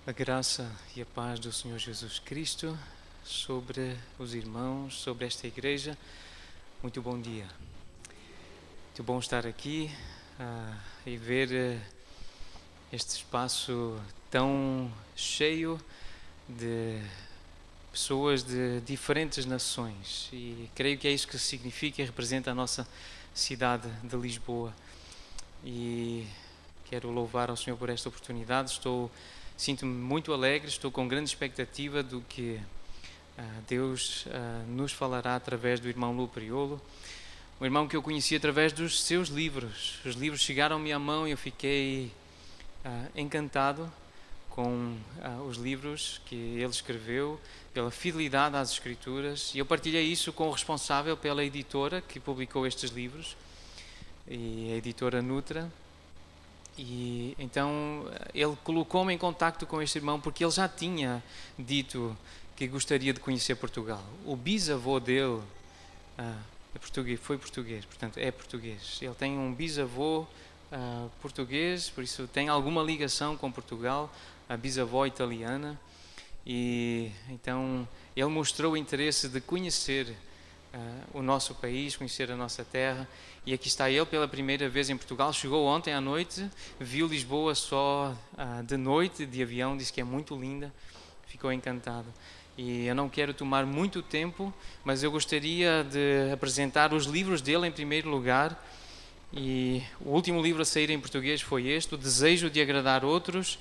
A graça e a paz do Senhor Jesus Cristo sobre os irmãos, sobre esta igreja. Muito bom dia. Muito bom estar aqui e ver este espaço tão cheio de pessoas de diferentes nações. E creio que é isso que significa e representa a nossa cidade de Lisboa. E quero louvar ao Senhor por esta oportunidade. Sinto-me muito alegre, estou com grande expectativa do que Deus nos falará através do irmão Lu Priolo, um irmão que eu conheci através dos seus livros. Os livros chegaram-me à mão e eu fiquei encantado com os livros que ele escreveu, pela fidelidade às Escrituras, e eu partilhei isso com o responsável pela editora que publicou estes livros, e a editora Nutra. E então ele colocou-me em contacto com este irmão porque ele já tinha dito que gostaria de conhecer Portugal. O bisavô dele foi português, portanto é português. Ele tem um bisavô português, por isso tem alguma ligação com Portugal, a bisavó italiana. E então ele mostrou o interesse de conhecer o nosso país, conhecer a nossa terra, e aqui está ele pela primeira vez em Portugal. Chegou ontem à noite, viu Lisboa só de noite, de avião, disse que é muito linda, ficou encantado. E eu não quero tomar muito tempo, mas eu gostaria de apresentar os livros dele em primeiro lugar. E o último livro a sair em português foi este, O Desejo de Agradar Outros,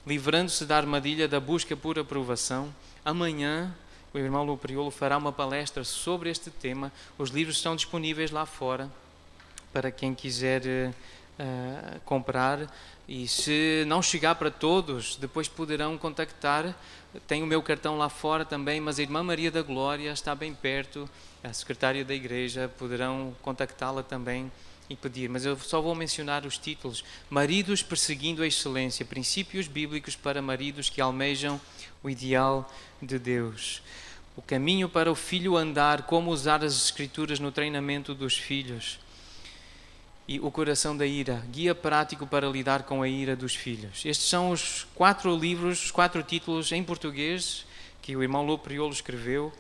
livrando-se da armadilha da busca por aprovação. Amanhã o irmão Lu Priolo fará uma palestra sobre este tema. Os livros estão disponíveis lá fora para quem quiser comprar. E se não chegar para todos, depois poderão contactar. Tem o meu cartão lá fora também, mas a irmã Maria da Glória está bem perto, a secretária da igreja, poderão contactá-la também e pedir. Mas eu só vou mencionar os títulos. Maridos perseguindo a excelência, princípios bíblicos para maridos que almejam o ideal de Deus. O caminho para o filho andar, como usar as Escrituras no treinamento dos filhos. E o coração da ira, guia prático para lidar com a ira dos filhos. Estes são os 4 livros, os 4 títulos em português que o irmão Lu Priolo escreveu.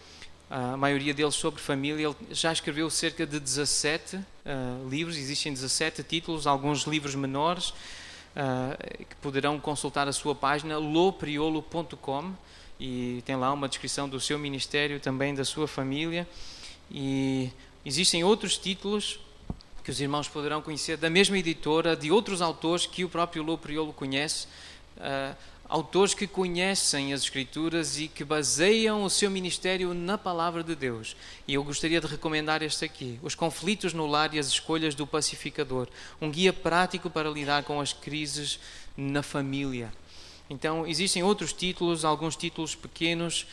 A maioria deles sobre família. Ele já escreveu cerca de 17 livros, existem 17 títulos, alguns livros menores, que poderão consultar a sua página, lopriolo.com, e tem lá uma descrição do seu ministério, também da sua família. E existem outros títulos que os irmãos poderão conhecer da mesma editora, de outros autores que o próprio Lu Priolo conhece, autores que conhecem as Escrituras e que baseiam o seu ministério na Palavra de Deus. E eu gostaria de recomendar este aqui, Os Conflitos no Lar e as Escolhas do Pacificador, um guia prático para lidar com as crises na família. Então, existem outros títulos, alguns títulos pequenos,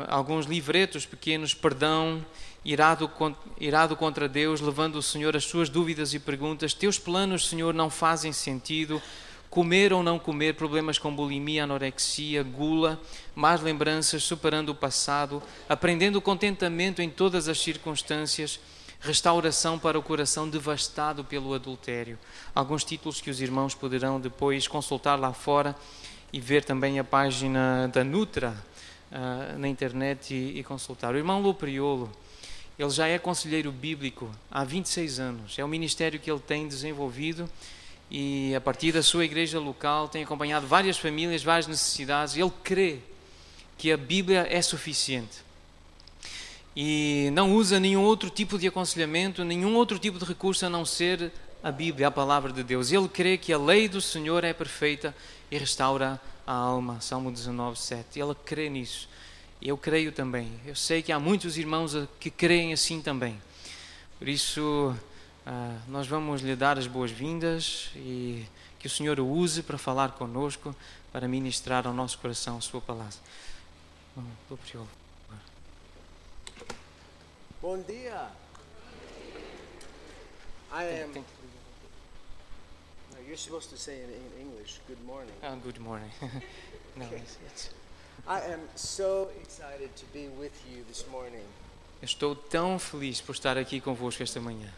alguns livretos pequenos, Perdão, irado contra Deus, levando o Senhor as suas dúvidas e perguntas, Teus planos, Senhor, não fazem sentido, Comer ou não comer, problemas com bulimia, anorexia, gula, más lembranças, superando o passado, aprendendo contentamento em todas as circunstâncias, restauração para o coração devastado pelo adultério. Alguns títulos que os irmãos poderão depois consultar lá fora e ver também a página da Nutra na internet e consultar. O irmão Lu Priolo, ele já é conselheiro bíblico há 26 anos. É o ministério que ele tem desenvolvido e a partir da sua igreja local tem acompanhado várias famílias, várias necessidades. Ele crê que a Bíblia é suficiente e não usa nenhum outro tipo de aconselhamento, nenhum outro tipo de recurso a não ser a Bíblia, a palavra de Deus. Ele crê que a lei do Senhor é perfeita e restaura a alma. Salmo 19:7. Ele crê nisso. Eu creio também. Eu sei que há muitos irmãos que creem assim também. Por isso, nós vamos lhe dar as boas-vindas e que o Senhor o use para falar conosco, para ministrar ao nosso coração a sua palavra. Bom dia. No, you're supposed to say in English, good morning. Good morning. No, Okay. it's... I am so excited to be with you this morning. Eu estou tão feliz por estar aqui convosco esta manhã.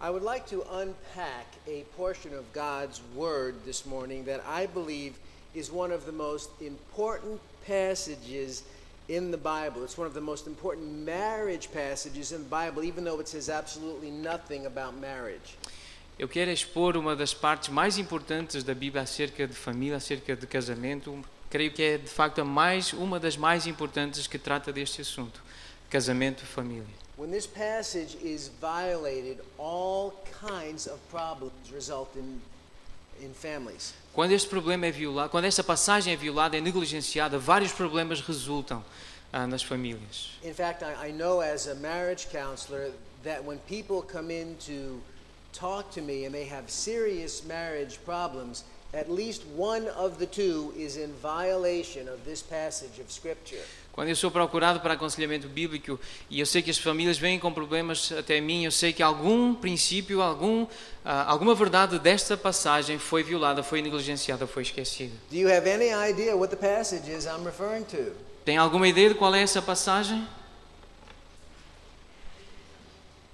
I would like to unpack a portion of God's Word this morning that I believe is one of the most important passages in the Bible. It's one of the most important marriage passages in the Bible, even though it says absolutely nothing about marriage. Eu quero expor uma das partes mais importantes da Bíblia acerca de família, acerca de casamento. Creio que é, de facto, uma das mais importantes que trata deste assunto. Casamento e família. When this passage is violated, all kinds of problems result in families. Quando este problema é violado, quando esta passagem é violada, é negligenciada, vários problemas resultam nas famílias. In fact, I know as a marriage counselor that when people come in to talk to me and they have serious marriage problems, at least one of the two is in violation of this passage of Scripture. Quando eu sou procurado para aconselhamento bíblico e eu sei que as famílias vêm com problemas até mim, eu sei que algum princípio, alguma verdade desta passagem foi violada, foi negligenciada, foi esquecida. Do you have any idea what the passage is I'm referring to? Tem alguma ideia de qual é essa passagem?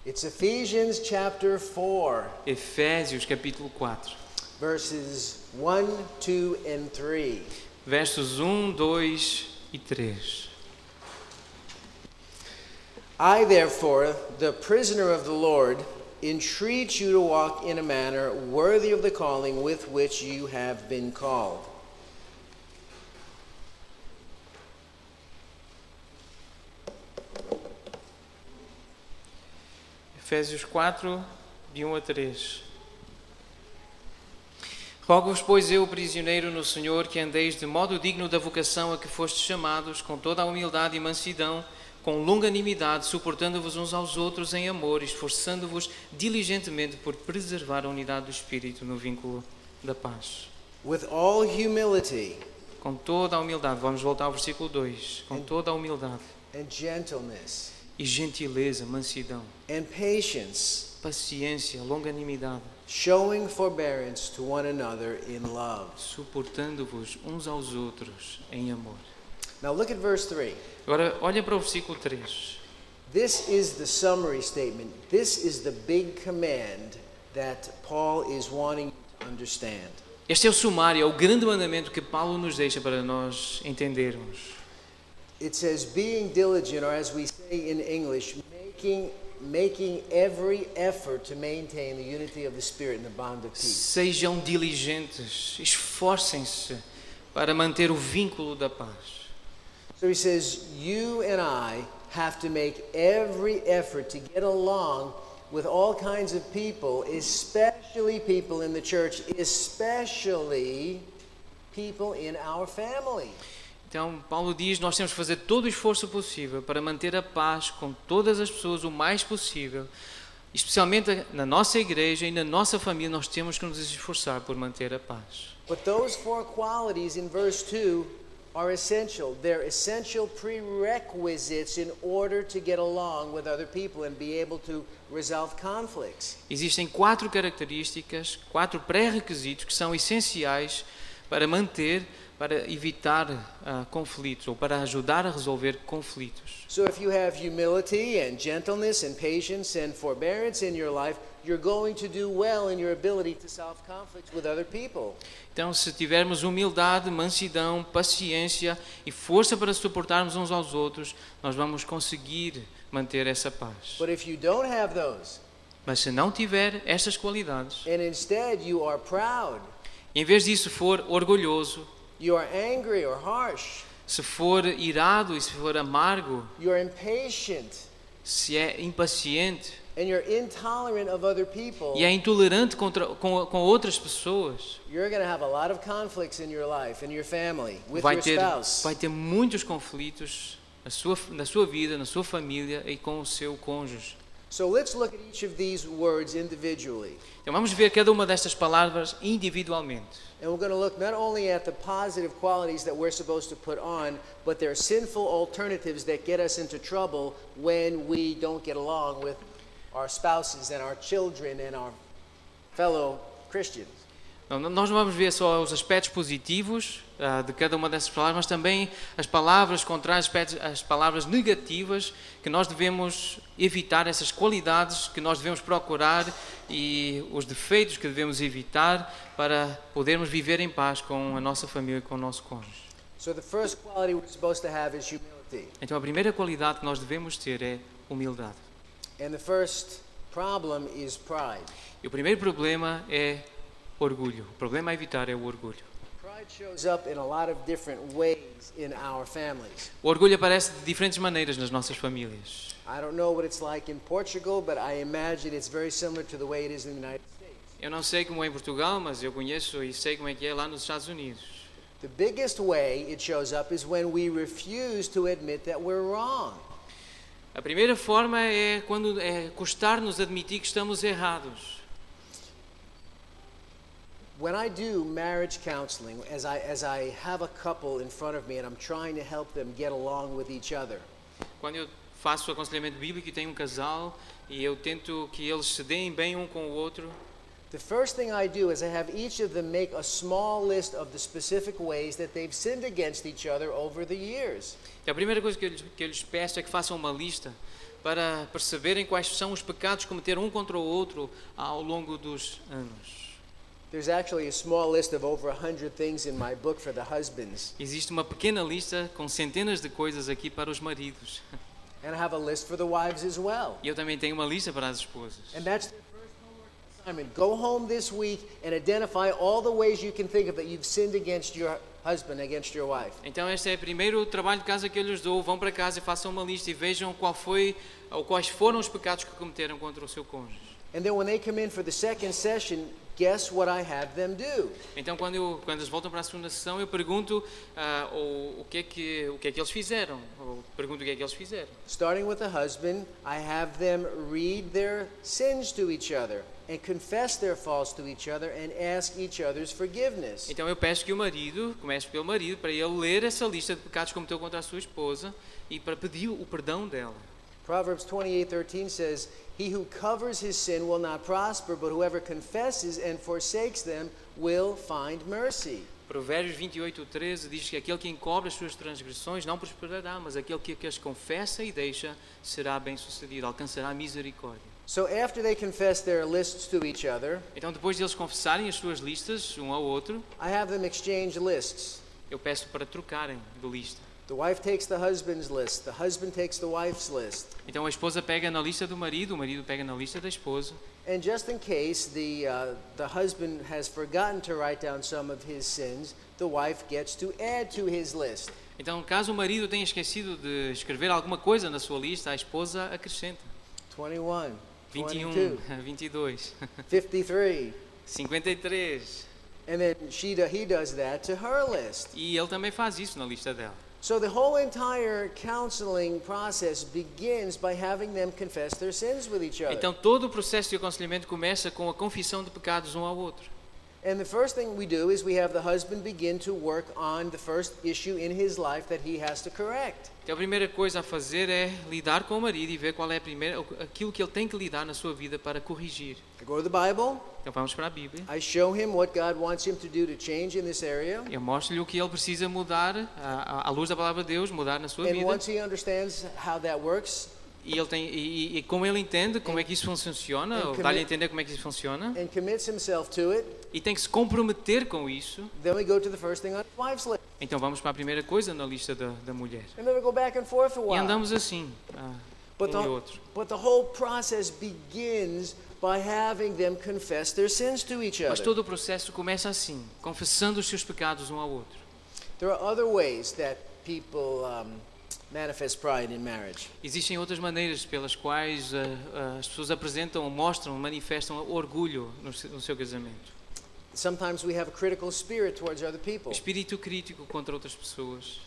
It's Ephesians chapter 4. Efésios capítulo 4. Verses 1, 2 and 3. Versos 1, 2 e 3. I, therefore, the prisoner of the Lord, entreat you to walk in a manner worthy of the calling with which you have been called. Efésios 4, de 1 a 3. Rogo-vos, pois eu, prisioneiro no Senhor, que andeis de modo digno da vocação a que fostes chamados, com toda a humildade e mansidão, com longanimidade, suportando-vos uns aos outros em amor, esforçando-vos diligentemente por preservar a unidade do Espírito no vínculo da paz. With all humility Com toda a humildade, vamos voltar ao versículo 2, com toda a humildade and gentleness e gentileza, mansidão, and patience, paciência, longanimidade, showing forbearance to one another in love. suportando-vos uns aos outros em amor. Now look at verse 3. Agora, olha para o versículo 3. This is the summary statement. This is the big command that Paul is wanting to understand. Este é o sumário, é o grande mandamento que Paulo nos deixa para nós entendermos. It says, being diligent, or as we say in English, making every effort to maintain the unity of the Spirit and the bond of peace. Sejam diligentes, esforcem-se para manter o vínculo da paz. So he says, you and I have to make every effort to get along with all kinds of people, especially people in the church, especially people in our family. Então, Paulo diz, nós temos que fazer todo o esforço possível para manter a paz com todas as pessoas o mais possível, especialmente na nossa igreja e na nossa família, nós temos que nos esforçar por manter a paz. But those four qualities in verse 2 are essential. They're essential prerequisites in order to get along with other people and be able to resolve conflicts. Existem 4 características, 4 pré-requisitos que são essenciais para evitar conflitos ou para ajudar a resolver conflitos. So if you have humility and gentleness and patience and forbearance in your life, you're going to do well in your ability to solve conflicts with other people. Então, se tivermos humildade, mansidão, paciência e força para suportarmos uns aos outros, nós vamos conseguir manter essa paz. But if you don't have those, Mas se não tiver estas qualidades, and instead you are proud, em vez disso for orgulhoso, you are angry or harsh, se for irado e se for amargo, you are impatient, se é impaciente and you're intolerant of other people, e é intolerante com outras pessoas, you're going to have a lot of conflicts in your life, in your family, with vai your ter spouse. muitos conflitos na sua vida, na sua família e com o seu cônjuge. So let's look at each of these words individually. Então vamos ver cada uma destas palavras individualmente. And we're going to look not only at the positive qualities that we're supposed to put on, but there are sinful alternatives that get us into trouble when we don't get along with our spouses and our children and our fellow Christians. Nós não vamos ver só os aspectos positivos de cada uma dessas palavras, mas também as palavras contrárias, as palavras negativas que nós devemos evitar, essas qualidades que nós devemos procurar e os defeitos que devemos evitar para podermos viver em paz com a nossa família e com o nosso cônjuge. So the first quality we're supposed to have is humility. Então a primeira qualidade que nós devemos ter é humildade. And the first problem is pride. E o primeiro problema é orgulho. O problema a evitar é o orgulho. Pride shows up in a lot of different ways in our families. O orgulho aparece de diferentes maneiras nas nossas famílias. I don't know what it's like in Portugal, but I imagine it's very similar to the way it is in the United States. Eu não sei como é em Portugal, mas eu conheço e sei como é que é lá nos Estados Unidos. The biggest way it shows up is when we refuse to admit that we're wrong. A primeira forma é quando custar-nos admitir que estamos errados. When I do marriage counseling, as I have a couple in front of me and I'm trying to help them get along with each other, Quando eu faço aconselhamento bíblico e tenho um casal e eu tento que eles se deem bem um com o outro, the first thing I do is I have each of them make a small list of the specific ways that they've sinned against each other over the years. a primeira coisa que eu lhes peço é que façam uma lista para perceberem quais são os pecados que cometeram um contra o outro ao longo dos anos. There's actually a small list of over 100 things in my book for the husbands. Existe uma pequena lista com centenas de coisas aqui para os maridos. And I have a list for the wives as well. E eu também tenho uma lista para as esposas. And that's their first homework assignment. Go home this week and identify all the ways you can think of that you've sinned against your husband, against your wife. Então este é o primeiro trabalho de casa que eu lhes dou. Vão para casa e façam uma lista e vejam quais foram os pecados que cometeram contra o seu cônjuge. And then when they come in for the second session, guess what I have them do? Então quando eles voltam para a segunda sessão, eu pergunto o que é que eles fizeram. Ou pergunto o que é que eles fizeram. Starting with the husband, I have them read their sins to each other and confess their faults to each other and ask each other's forgiveness. Então eu peço que o marido, comece pelo marido, para ele ler essa lista de pecados que cometeu contra a sua esposa e para pedir o perdão dela. Proverbs 28:13 says, "He who covers his sin will not prosper, but whoever confesses and forsakes them will find mercy." Provérbios 28:13 diz que aquele que encobre as suas transgressões não prosperará, mas aquele que as confessa e deixa será bem-sucedido, alcançará misericórdia. So after they confess their lists to each other, Então depois de eles confessarem as suas listas um ao outro, I have them exchange lists. eu peço para trocarem de lista. The wife takes the husband's list, the husband takes the wife's list. Então a esposa pega na lista do marido, o marido pega na lista da esposa. And just in case the husband has forgotten to write down some of his sins, the wife gets to add to his list. Então, caso o marido tenha esquecido de escrever alguma coisa na sua lista, a esposa acrescenta. 21, 21, 22, 22, 53. 53. And then he does that to her list. E ele também faz isso na lista dela. So the whole entire counseling process begins by having them confess their sins with each other. Então todo o processo de aconselhamento começa com a confissão de pecados um ao outro. And the first thing we do is we have the husband begin to work on the first issue in his life that he has to correct. Então a primeira coisa a fazer é lidar com o marido e ver qual é aquilo que ele tem que lidar na sua vida para corrigir. I go to the Bible, Então vamos para a Bíblia. I show him what God wants him to do to change in this area. Eu mostro-lhe o que ele precisa mudar, à luz da palavra de Deus, mudar na sua And vida. once he understands how that works, E como ele entende como é que isso funciona, ou dá-lhe a entender como é que isso funciona, and commits himself to it, e tem que se comprometer com isso, then we go to the first thing on his wife's list. então vamos para a primeira coisa na lista da mulher. And then we go back and forth a E while. andamos assim, But um e outro. the whole process begins by having them confess their sins to each Mas other. todo o processo começa assim, confessando os seus pecados um ao outro. There are other ways that people manifest pride in marriage. Existem outras maneiras pelas quais as pessoas apresentam, mostram, manifestam orgulho no seu casamento. Sometimes we have a critical spirit towards other people, Espírito crítico contra outras pessoas.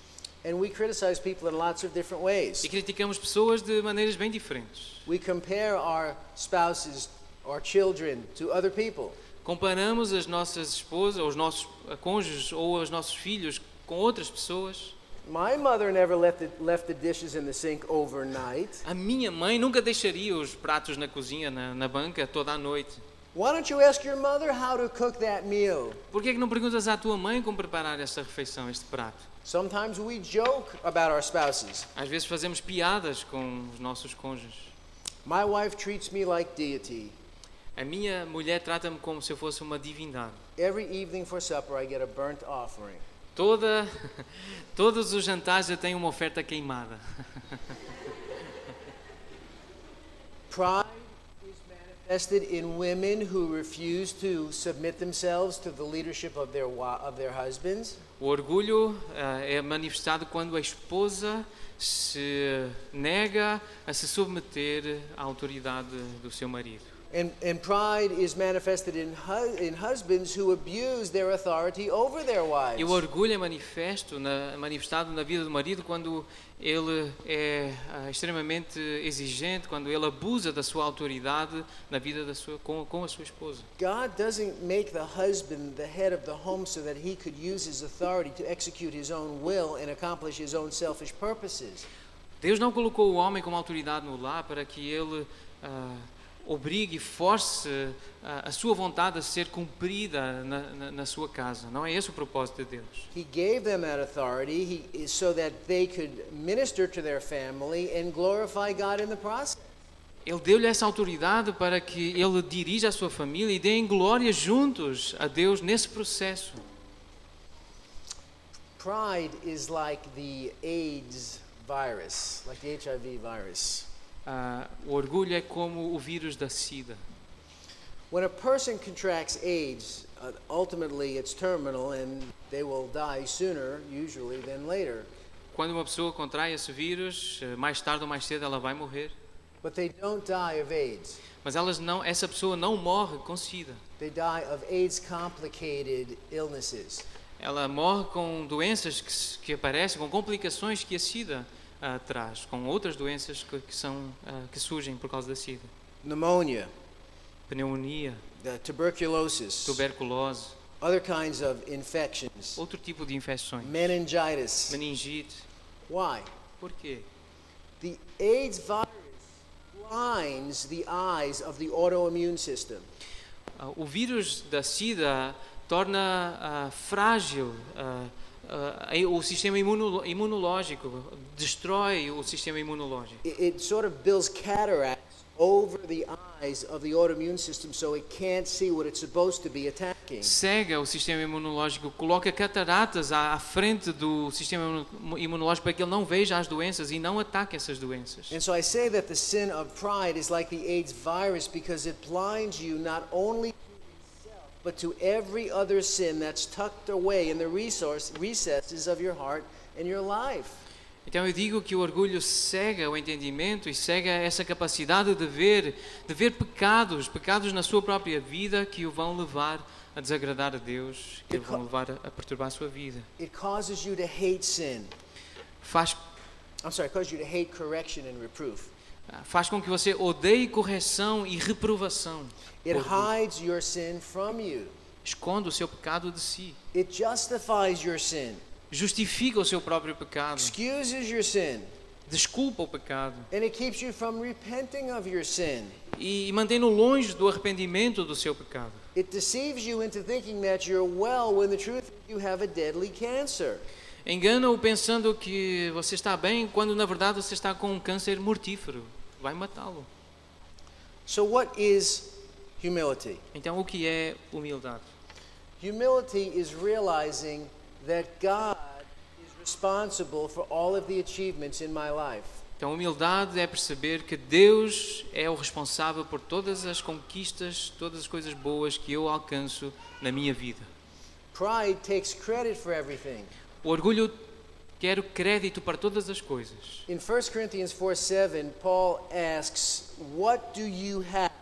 and we criticize people in lots of different ways. E criticamos pessoas de maneiras bem diferentes. We compare our spouses, our children to other people. Comparamos as nossas esposas, ou os nossos cônjuges ou os nossos filhos com outras pessoas. My mother never left the dishes in the sink overnight. A minha mãe nunca deixaria os pratos na cozinha, na banca, toda a noite. Why don't you ask your mother how to cook that meal? Por que não perguntas à tua mãe como preparar esta refeição, este prato? Sometimes we joke about our spouses. Às vezes fazemos piadas com os nossos cônjuges. My wife treats me like deity. A minha mulher trata-me como se eu fosse uma divindade. Every evening for supper I get a burnt offering. Todos os jantares eu tenho uma oferta queimada. Pride is manifested in women who refuse to submit themselves to the leadership of their husbands. O orgulho é manifestado quando a esposa se nega a se submeter à autoridade do seu marido. And pride is manifested in husbands who abuse their authority over their wives. E o orgulho é manifestado na vida do marido quando ele é extremamente exigente, quando ele abusa da sua autoridade na vida com a sua esposa. God doesn't make the husband the head of the home so that he could use his authority to execute his own will and accomplish his own selfish purposes. Deus não colocou o homem como autoridade no lar para que ele obrigue e force a sua vontade a ser cumprida na sua casa. Não é esse o propósito de Deus. He gave them that authority so that they could minister to their family and glorify God in the process. Ele deu-lhe essa autoridade para que ele dirija a sua família e dê glória juntos a Deus nesse processo. Pride is like the AIDS virus, like the HIV virus. O orgulho é como o vírus da SIDA. When a person contracts AIDS, ultimately it's terminal and they will die sooner, usually, than later. Quando uma pessoa contrai esse vírus, mais tarde ou mais cedo ela vai morrer. But they don't die of AIDS. Mas essa pessoa não morre com SIDA. They die of AIDS-complicated illnesses. Ela morre com doenças que aparecem, com complicações que a SIDA traz, com outras doenças que surgem por causa da SIDA. Pneumonia, pneumonia, tuberculosis, tuberculose, other kinds of infections, outro tipo de infecções, meningitis. meningite. Why? Por quê? The AIDS virus blinds the eyes of the autoimmune system. O vírus da SIDA torna frágil o sistema imunológico, destrói o sistema imunológico. It sort of builds cataracts over the eyes of the autoimmune system so it can't see what it's supposed to be attacking. Cega o sistema imunológico, coloca cataratas à frente do sistema imunológico para que ele não veja as doenças e não ataque essas doenças. And so I say that the sin of pride is like the AIDS virus because it blinds you not only but to every other sin that's tucked away in the recesses of your heart and your life. Então eu digo que o orgulho cega o entendimento e cega essa capacidade de ver pecados na sua própria vida que o vão levar a desagradar a Deus, que o vão levar a perturbar a sua vida. It causes you to hate sin. It causes you to hate correction and reproof. Faz com que você odeie correção e reprovação. It hides your sin from you. Esconde o seu pecado de si. It justifies your sin. Justifica o seu próprio pecado. Excuses your sin. Desculpa o pecado. And it keeps you from repenting of your sin. E mantém-no longe do arrependimento do seu pecado. It deceives you into thinking that you're well when the truth is you have a deadly cancer. Engana-o pensando que você está bem, quando na verdade você está com um câncer mortífero. Vai matá-lo. So what is humility? Então o que é humildade? Humility is realizing that God is responsible for all of the achievements in my life. Então humildade é perceber que Deus é o responsável por todas as conquistas, todas as coisas boas que eu alcanço na minha vida. Pride takes credit for everything. O orgulho quer crédito para todas as coisas. In 1 Corinthians 4:7, Paul asks, "What do you have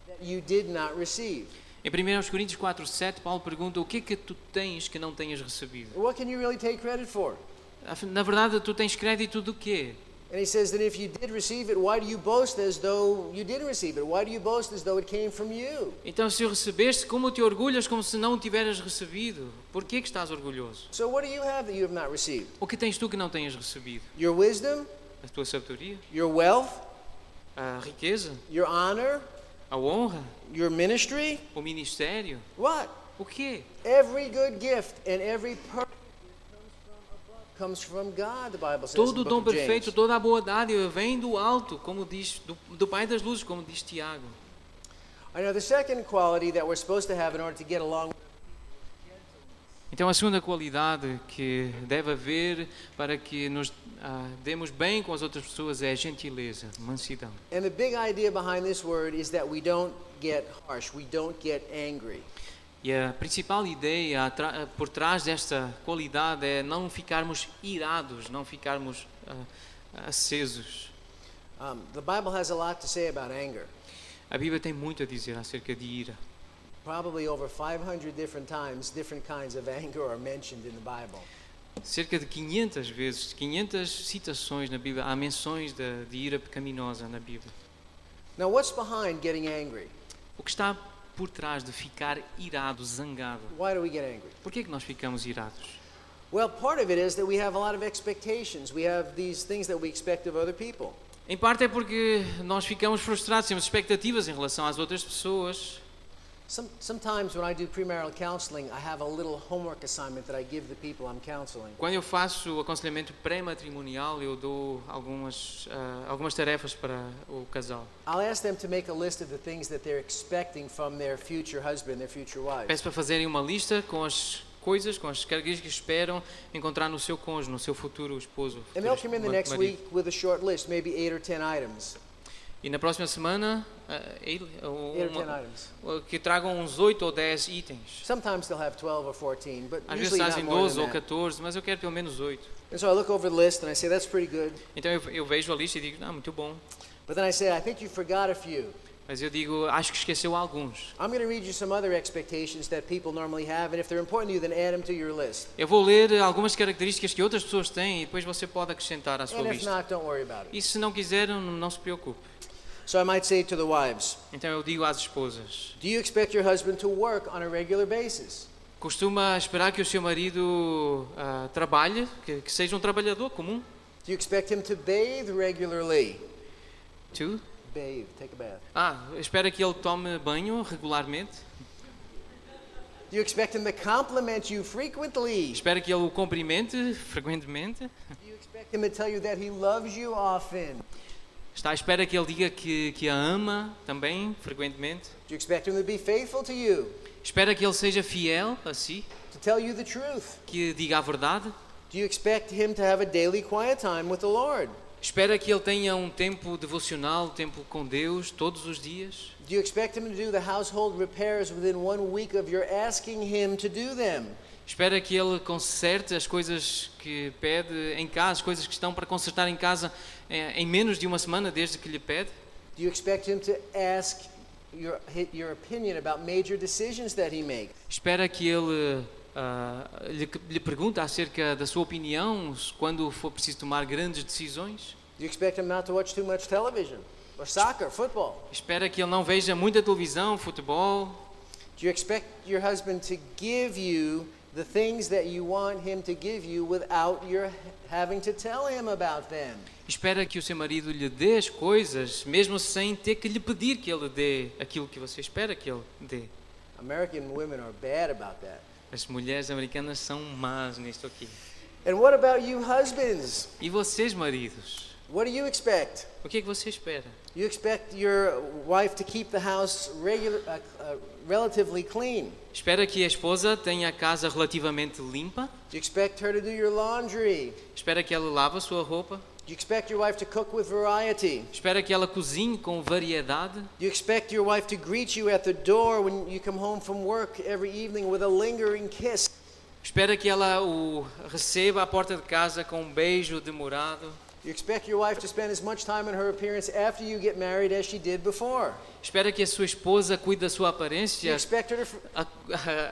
that you did not receive?" Em 1 Coríntios 4:7, Paulo pergunta: o que é que tu tens que não tenhas recebido? What can you really take credit for? Na verdade, tu tens crédito do quê? And he says that if you did receive it, why do you boast as though you didn't receive it? Why do you boast as though it came from you? Então, se o recebeste, como te orgulhas como se não o tiveras recebido? Por que estás orgulhoso? So what do you have that you have not received? O que tens tu que não tenhas recebido? Your wisdom, A tua sabedoria? your wealth, A riqueza? your honor, A honra? Your ministry? O ministério? What? O quê? Every good gift and every perfect comes from God, the Bible says in Todo the dom book of perfeito, James. toda a boa dádiva vem do alto, como diz, do Pai das luzes, como diz Tiago. I know the second quality that we're supposed to have in order to get along. Então a segunda qualidade que deve haver para que nos demos bem com as outras pessoas é a gentileza, mansidão. And the big idea behind this word is that we don't get harsh, we don't get angry. E a principal ideia por trás desta qualidade é não ficarmos irados, não ficarmos acesos. The Bible has a lot to say about anger. A Bíblia tem muito a dizer acerca de ira. Probably over 500 different times, different kinds of anger are mentioned in the Bible. Cerca de 500 vezes, 500 citações na Bíblia, há menções de ira pecaminosa na Bíblia. Now, what's behind getting angry? O que está por trás de ficar irado, zangado? Why do we get angry? Por que é que nós ficamos irados? Well, part of it is that we have a lot of expectations. We have these things that we expect of other people. Em parte é porque nós ficamos frustrados, temos expectativas em relação às outras pessoas. Sometimes when I do premarital counseling, I have a little homework assignment that I give the people I'm counseling. Quando eu faço aconselhamento pré-matrimonial, eu dou algumas tarefas para o casal. I'll ask them to make a list of the things that they're expecting from their future husband, their future wife. Peço para fazerem uma lista com as coisas, com as características que esperam encontrar no seu cônjuge, no seu futuro esposo. And they'll come in the next week with a short list, maybe 8 or 10 items. E na próxima semana, 8 or 10 items. que tragam uns 8 ou 10 itens. Sometimes they'll have 12 or 14, but Às vezes usually not trazem more 12 than ou that. 14, mas eu quero pelo menos 8. And so I look over the list and I say, that's pretty good. Então eu vejo a lista e digo, muito bom. But then I say, I think you forgot a few. Mas eu digo, acho que esqueceu alguns. I'm going to read you some other expectations that people normally have, and if they're important to you, then add them to your list. Eu vou ler algumas características que outras pessoas têm e depois você pode acrescentar à sua And if lista. not, don't worry about it. E se não quiser, não se preocupe. So I might say to the wives, Então eu digo às esposas, do you expect your husband to work on a regular basis? costuma esperar que o seu marido trabalhe, que seja um trabalhador comum? Do you expect him to bathe regularly? To? Bathe, take a bath. Espera que ele tome banho regularmente? Do you expect him to compliment you frequently? Espera que ele o cumprimente frequentemente? Do you expect him to tell you that he loves you often? Está à espera que ele diga que a ama também frequentemente? Do you expect him to be faithful to you? Espera que ele seja fiel a si? To tell you the truth? Que diga a verdade? Do you expect him to have a daily quiet time with the Lord? Espera que ele tenha um tempo devocional, tempo com Deus, todos os dias? Do you expect him to do the household repairs within 1 week of your asking him to do them? Espera que ele conserte as coisas que pede em casa, as coisas que estão para consertar em casa em menos de uma semana desde que lhe pede? Do you expect him to ask your opinion about major decisions that he makes? Espera que ele lhe pergunte acerca da sua opinião quando for preciso tomar grandes decisões? Do you expect him not to watch too much television or soccer, football? Espera que ele não veja muita televisão, futebol? Do you expect your husband to give you the things that you want him to give you without your having to tell him about them? Espera que o seu marido lhe dê as coisas, mesmo sem ter que lhe pedir que ele dê aquilo que você espera que ele dê. American women are bad about that. As mulheres americanas são más nisto aqui. And what about you husbands? E vocês, maridos? What do you expect? O que é que você espera? You expect your wife to keep the house relatively clean. Espera que a esposa tenha a casa relativamente limpa? Do you expect her to do your laundry? Espera que ela lave a sua roupa? Do you expect your wife to cook with variety? Espera que ela cozinhe com variedade? Do you expect your wife to greet you at the door when you come home from work every evening with a lingering kiss? Espera que ela o receba à porta de casa com um beijo demorado? Do you expect your wife to spend as much time on her appearance after you get married as she did before? Espera que a sua esposa cuide da sua Do you aparência expect her to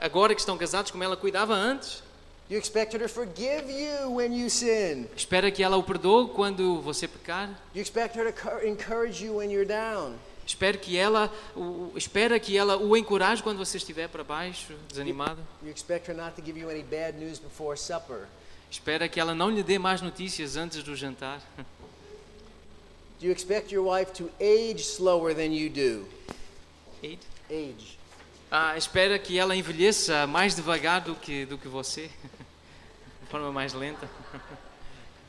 agora que estão casados como ela cuidava antes? Do you expect her to forgive you when you sin? Espera que ela o perdoe quando você pecar? Do you expect her to encourage you when you're down? Espera que ela o encoraje quando você estiver para baixo, desanimado? Do you expect her not to give you any bad news before supper? Espera que ela não lhe dê más notícias antes do jantar? Do you expect your wife to age slower than you do? Age. Espera que ela envelheça mais devagar do que você, de forma mais lenta.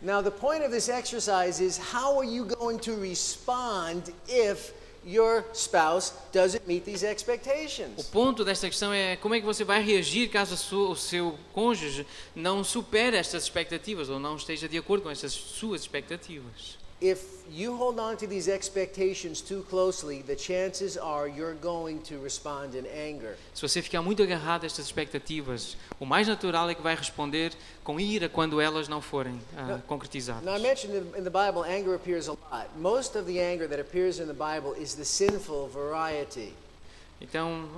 Now, the point of this exercise is how are you going to respond if your spouse doesn't meet these O expectations? ponto desta questão é como é que você vai reagir caso o seu cônjuge não supere estas expectativas ou não esteja de acordo com estas suas expectativas. If you hold on to these expectations too closely, the chances are you're going to respond in anger. Se você ficar muito agarrado a estas expectativas, o mais natural é que vai responder com ira quando elas não forem concretizadas. Now, I mentioned in the Bible, anger appears a lot. Most of the anger that appears in the Bible is the sinful variety. Então,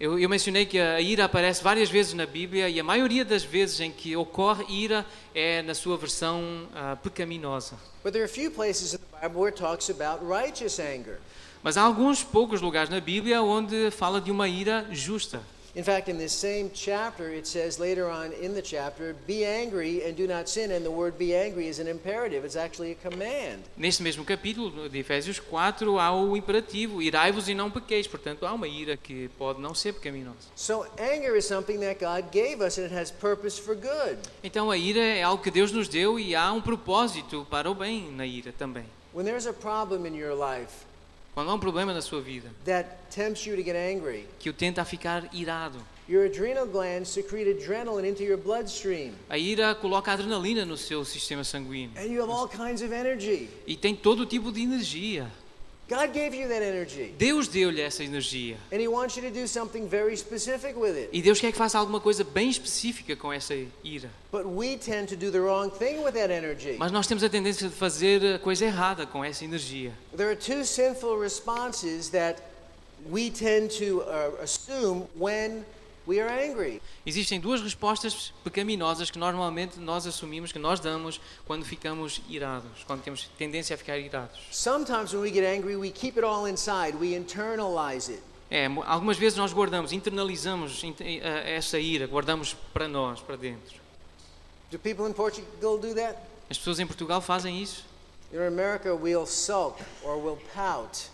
eu mencionei que a ira aparece várias vezes na Bíblia e a maioria das vezes em que ocorre ira é na sua versão pecaminosa. But there are a few places in the Bible where it talks about righteous anger. Mas há alguns poucos lugares na Bíblia onde fala de uma ira justa. In fact, in this same chapter, it says later on in the chapter, be angry and do not sin. And the word be angry is an imperative. It's actually a command. Neste mesmo capítulo de Efésios 4 há o imperativo, irai-vos e não pequeis. Portanto, há uma ira que pode não ser pecaminosa. So anger is something that God gave us and it has purpose for good. Então a ira é algo que Deus nos deu e há um propósito para o bem na ira também. When there's a problem in your life Quando há um problema na sua vida that tempts you to get angry, que o tenta a ficar irado, your adrenal glands secrete adrenaline into your bloodstream. a ira coloca adrenalina no seu sistema sanguíneo And you have all kinds of energy. e tem todo tipo de energia. God gave you that energy. Deus deu-lhe essa energia And He wants you to do something very specific with it. e Deus quer que faça alguma coisa bem específica com essa ira. But we tend to do the wrong thing with that energy. Mas nós temos a tendência de fazer a coisa errada com essa energia. There are two sinful responses that we tend to assume when we are angry. Existem duas respostas pecaminosas que normalmente nós assumimos, que nós damos quando ficamos irados, quando temos tendência a ficar irados. Sometimes when we get angry, we keep it all inside. We internalize it. Algumas vezes nós guardamos, internalizamos essa ira, guardamos para nós, para dentro. Do people in Portugal do that? As pessoas em Portugal fazem isso. In America, we'll sulk or we'll pout.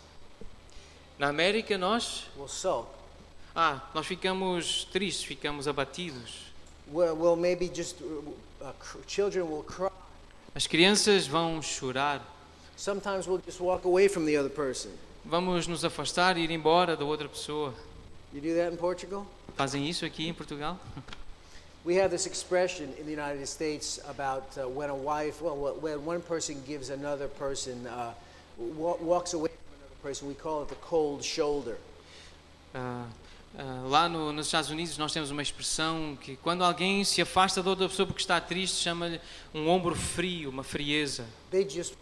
Na América nós ficamos tristes, ficamos abatidos. We'll maybe just children will cry. As crianças vão chorar. Sometimes we'll just walk away from the other person. Vamos nos afastar e ir embora da outra pessoa. You do that in Portugal? Fazem isso aqui em Portugal? We have this expression in the United States about when one person gives another person, walks away from another person, we call it the cold shoulder. Lá nos Estados Unidos nós temos uma expressão que quando alguém se afasta da outra pessoa porque está triste, chama-lhe um ombro frio, uma frieza. They just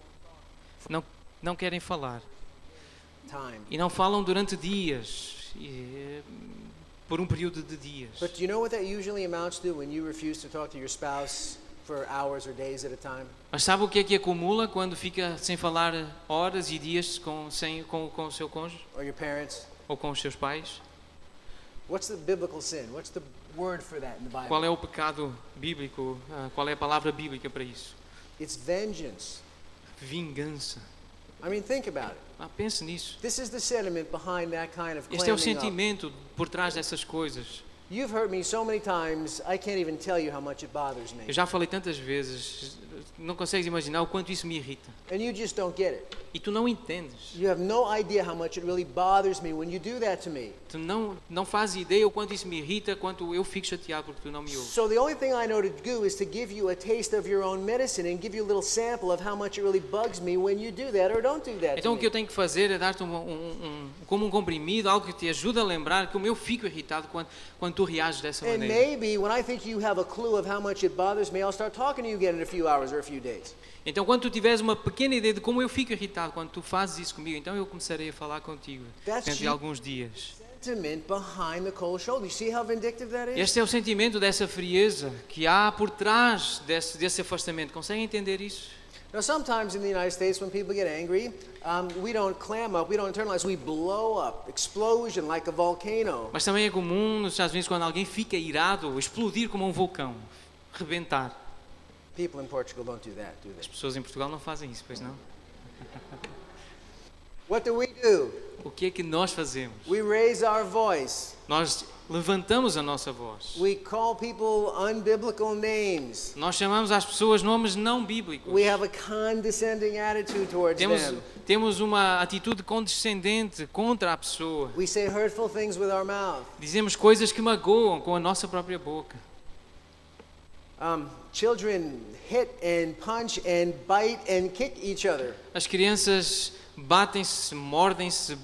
Não querem falar. time. E não falam durante dias, por um período de dias. But do you know what that usually amounts to when you refuse to talk to your spouse for hours or days at a time? Mas sabe o que é que acumula quando fica sem falar horas e dias com o seu cônjuge? Or your parents? Ou com os seus pais? What's the biblical sin? What's the word for that in the Bible? Qual é o pecado bíblico? Qual é a palavra bíblica para isso? It's vengeance. Vingança. I mean, think about it. Pense nisso. This is the sentiment behind that kind of Este é o clamming up. sentimento por trás dessas coisas. You've hurt me so many times, I can't even tell you how much it bothers me. Eu já falei tantas vezes, não consegues imaginar o quanto isso me irrita. And you just don't get it. E tu não entendes. You have no idea how much it really bothers me when you do that to me. Tu não fazes ideia o quanto isso me irrita, quanto eu fico chateado porque tu não me ouves. So the only thing I know to do is to give you a taste of your own medicine and give you a little sample of how much it really bugs me when you do that or don't do that Então to o que eu me. tenho que fazer é dar-te como um comprimido, algo que te ajuda a lembrar como eu fico irritado quando tu reages dessa And maneira. maybe when I think you have a clue of how much it bothers me, I'll start talking to you again in a few hours or a few days. Então quando tu tiveres uma pequena ideia de como eu fico irritado quando tu fazes isso comigo, então eu começarei a falar contigo dentro de alguns dias. Sentiment behind the cold shoulder. You see how vindictive that is? Este é o sentimento dessa frieza que há por trás desse afastamento. Conseguem entender isso? Now, sometimes in the United States, when people get angry, we don't clam up, we don't internalize, we blow up, explosion like a volcano. Mas também é comum nos Estados Unidos quando alguém fica irado, explodir como um vulcão, rebentar. People in Portugal don't do that, do As they? pessoas em Portugal não fazem isso, pois não? What do? O que é que nós fazemos? We raise our voice. Nós levantamos a nossa voz. We call people unbiblical names. Nós chamamos às pessoas nomes não bíblicos. We have a condescending attitude towards them. Temos uma atitude condescendente contra a pessoa. We say hurtful things with our mouth. Dizemos coisas que magoam com a nossa própria boca. Children hit and punch and bite and kick each other. As crianças batem-se, mordem-se,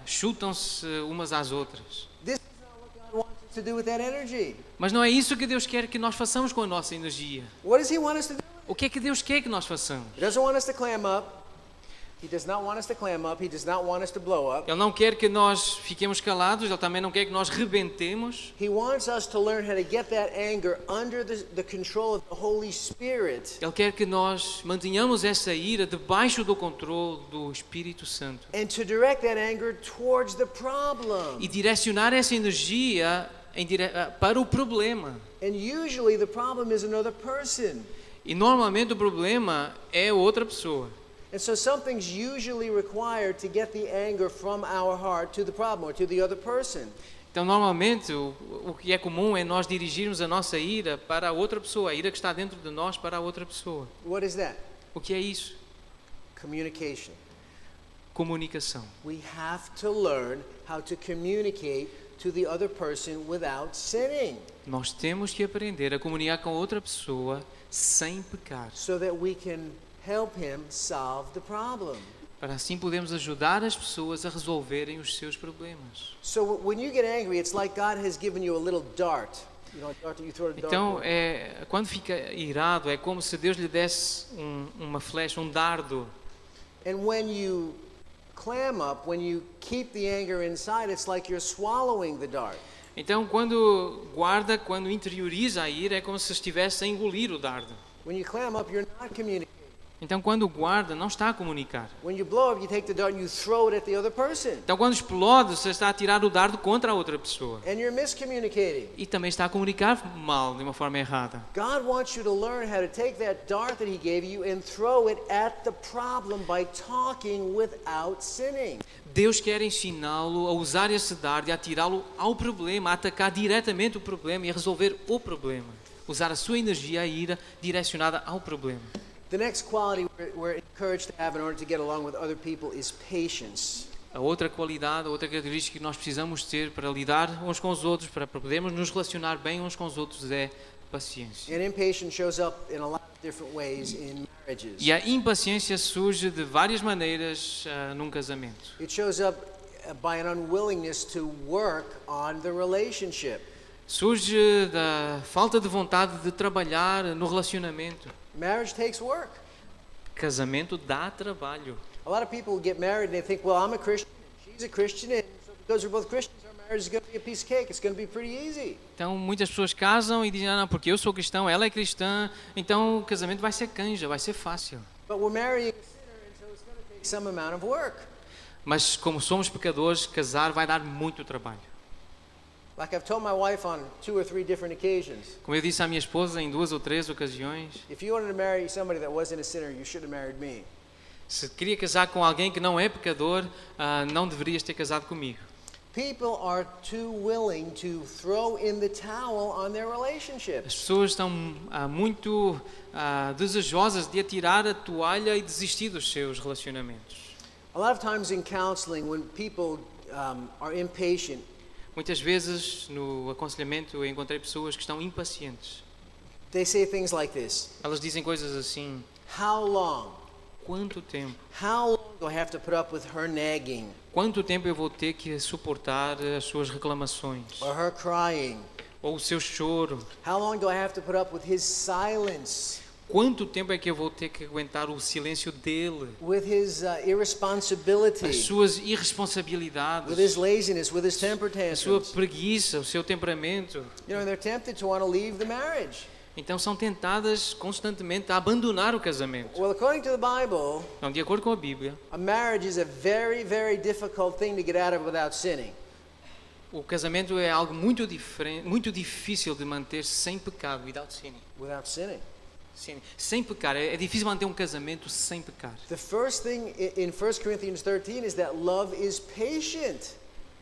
chutam-se umas às outras. This is not what God wants us to do with that energy. Mas não é isso que Deus quer que nós façamos com a nossa energia. What does He want us to do? O que é que Deus quer que nós façamos? He doesn't want us to clam up. He does not want us to clam up. He does not want us to blow up. Ele não quer que nós fiquemos calados, Ele também não quer que nós rebentemos. He wants us to learn how to get that anger under the control of the Holy Spirit. Ele quer que nós mantenhamos essa ira debaixo do controle do Espírito Santo. And to direct that anger towards the problem. E direcionar essa energia para o problema. And usually the problem is another person. E normalmente o problema é outra pessoa. And so something's usually required to get the anger from our heart to the problem or to the other person. Então, normalmente, o que é comum é nós dirigirmos a nossa ira para a outra pessoa, a ira que está dentro de nós para a outra pessoa. What is that? O que é isso? Communication. Comunicação. We have to learn how to communicate to the other person without sinning. Nós temos que aprender a comunicar com outra pessoa sem pecar. So that we can help him solve the problem. Para assim podermos ajudar as pessoas a resolverem os seus problemas. So when you get angry, it's like God has given you a little dart. You know, a dart that you throw a dart. Então, quando fica irado, é como se Deus lhe desse uma flecha, um dardo. And when you clam up, when you keep the anger inside, it's like you're swallowing the dart. Então, quando interioriza a ira, é como se estivesse a engolir o dardo. When you clam up, you're not communicating. Então, quando guarda, não está a comunicar. When you blow up, you take the dart and you throw it at the other person. Então, quando explode, você está a tirar o dardo contra a outra pessoa. And you're miscommunicating. E também está a comunicar mal, de uma forma errada. God wants you to learn how to take that dart that He gave you and throw it at the problem by talking without sinning. Deus quer ensiná-lo a usar esse dardo e a tirá-lo ao problema, a atacar diretamente o problema e a resolver o problema. Usar a sua energia, a ira, direcionada ao problema. The next quality we're encouraged to have in order to get along with other people is patience. A outra qualidade, a outra característica que nós precisamos ter para lidar uns com os outros, para podermos nos relacionar bem uns com os outros, é paciência. And impatience shows up in a lot of different ways in marriages. E a impaciência surge de várias maneiras num casamento. It shows up by an unwillingness to work on the relationship. Surge da falta de vontade de trabalhar no relacionamento. Marriage takes work. Casamento dá trabalho. A lot of people get married and they think, well, I'm a Christian, she's a Christian, and so because we're both Christians, our marriage is going to be a piece of cake. It's going to be pretty easy. Então muitas pessoas casam e dizem, não, porque eu sou cristão, ela é cristã, então o casamento vai ser canja, vai ser fácil. But we're marrying a sinner, and so it's going to take some amount of work. Mas como somos pecadores, casar vai dar muito trabalho. Like I've told my wife on 2 or 3 different occasions. Como eu disse à minha esposa em 2 ou 3 ocasiões, If you wanted to marry somebody that wasn't a sinner, you should have married me. se queria casar com alguém que não é pecador, não deverias ter casado comigo. People are too willing to throw in the towel on their As relationships. pessoas estão muito desejosas de atirar a toalha e desistir dos seus relacionamentos. A lot of times in counseling, when people are impatient, Muitas vezes no aconselhamento eu encontrei pessoas que estão impacientes. they say things like this. Elas dizem coisas assim: How long? quanto tempo? How long do I have to put up with her nagging Quanto tempo eu vou ter que suportar as suas reclamações? or her crying? Ou o seu choro? How long do I have to put up with his silence, Quanto tempo é que eu vou ter que aguentar o silêncio dele? with his irresponsibility, As suas with his irresponsabilidades? laziness, with his temper A sua tantrums? preguiça, o seu temperamento? You know, they're tempted to want to leave the marriage. Então são tentadas constantemente a abandonar o casamento. Well, according to the Bible, Então, de acordo com a Bíblia, a marriage is a very, very difficult thing to get out of without sinning. o casamento é algo muito difícil de manter sem pecado, without sinning. Without sinning. Sim, sem pecar. É difícil manter um casamento sem pecar. The first thing in 1 Corinthians 13 is that love is patient.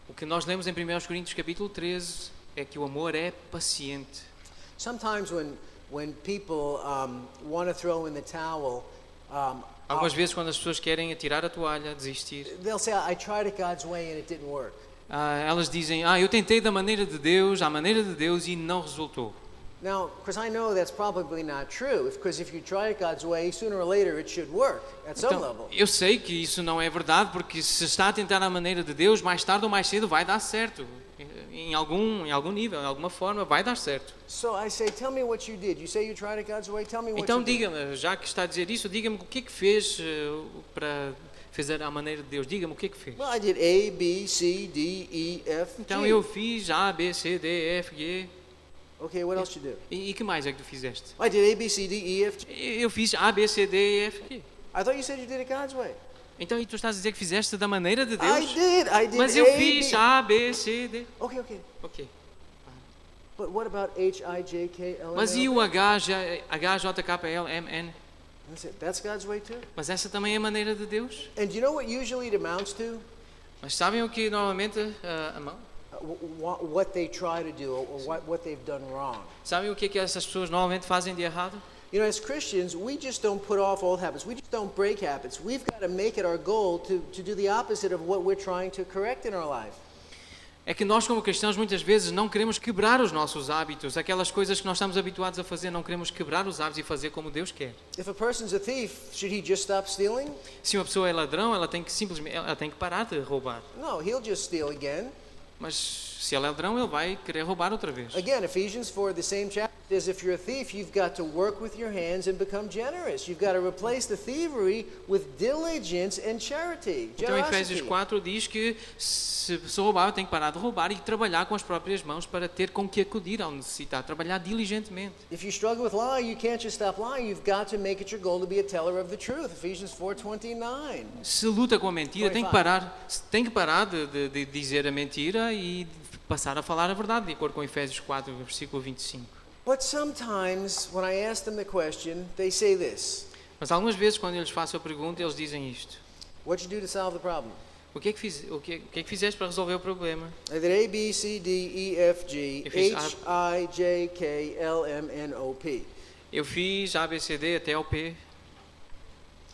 O que nós lemos em 1 Coríntios capítulo 13 é que o amor é paciente. Sometimes when people want to throw in the towel, Algumas vezes quando as pessoas querem atirar a toalha, desistir, they'll say, I tried it God's way and it didn't work. elas dizem, eu tentei da maneira de Deus, à maneira de Deus e não resultou. Now, of course, I know that's probably not true, because if you try it God's way, sooner or later it should work at some Então, level. eu sei que isso não é verdade, porque se está a tentar à maneira de Deus, mais tarde ou mais cedo vai dar certo. Em algum nível, em alguma forma, vai dar certo. So I say, tell me what you did. You say you tried it God's way. Tell me what Então you did. diga-me, já que está a dizer isso, diga-me o que é que fez para fazer à maneira de Deus. Diga-me o que é que fez. Well, I did A, B, C, D, E, F, Então G. eu fiz A, B, C, D, E, F, G. Okay, what else you do? E que mais é que tu fizeste? I did A, B, C, D, E, F, G. Eu fiz A, B, C, D, E, F, G. I thought you said you did it God's way. Então e tu estás a dizer que fizeste da maneira de I Deus? did Mas A, eu B. fiz A, B, C, D. Okay. Ok. But what about H, I, J, K, L, M, Mas e N, o O, H, J, K, L, M, N? That's God's way too. Mas essa também é a maneira de Deus? And do you know what usually it amounts to? Mas sabem o que normalmente a mão? What they try to do, or what they've done wrong. Sabem o que é que essas pessoas normalmente fazem de errado? You know, as Christians, we just don't put off old habits. We just don't break habits. We've got to make it our goal to do the opposite of what we're trying to correct in our life. É que nós como cristãos muitas vezes não queremos quebrar os nossos hábitos, aquelas coisas que nós estamos habituados a fazer, não queremos quebrar os hábitos e fazer como Deus quer. If a person's a thief, should he just stop stealing? Se uma pessoa é ladrão, ela tem que parar de roubar. No, he'll just steal again. Mas se ele é ladrão, ele vai querer roubar outra vez. Again, Ephesians 4, the same chapter says if you're a thief, you've got to work with your hands and become generous. You've got to replace the thievery with diligence and charity. Então Efésios Generosity. 4 diz que se roubar, eu tenho que parar de roubar e trabalhar com as próprias mãos para ter com que acudir ao necessitar, trabalhar diligentemente. If you struggle with lying, you can't just stop lying. You've got to make it your goal to be a teller of the truth. Ephesians 4:29. Se luta com a mentira, tem que parar de dizer a mentira e passar a falar a verdade, de acordo com Efésios 4, versículo 25. But sometimes, when I ask them the question, they say this. Mas algumas vezes, quando eu lhes faço a pergunta, eles dizem isto. What'd you do to solve the problem? O que é que fizeste para resolver o problema? I did A, B, C, D, E, F, G, Eu fiz H, I, J, K, L, M, N, O, P. Eu fiz A, B, C, D até o P.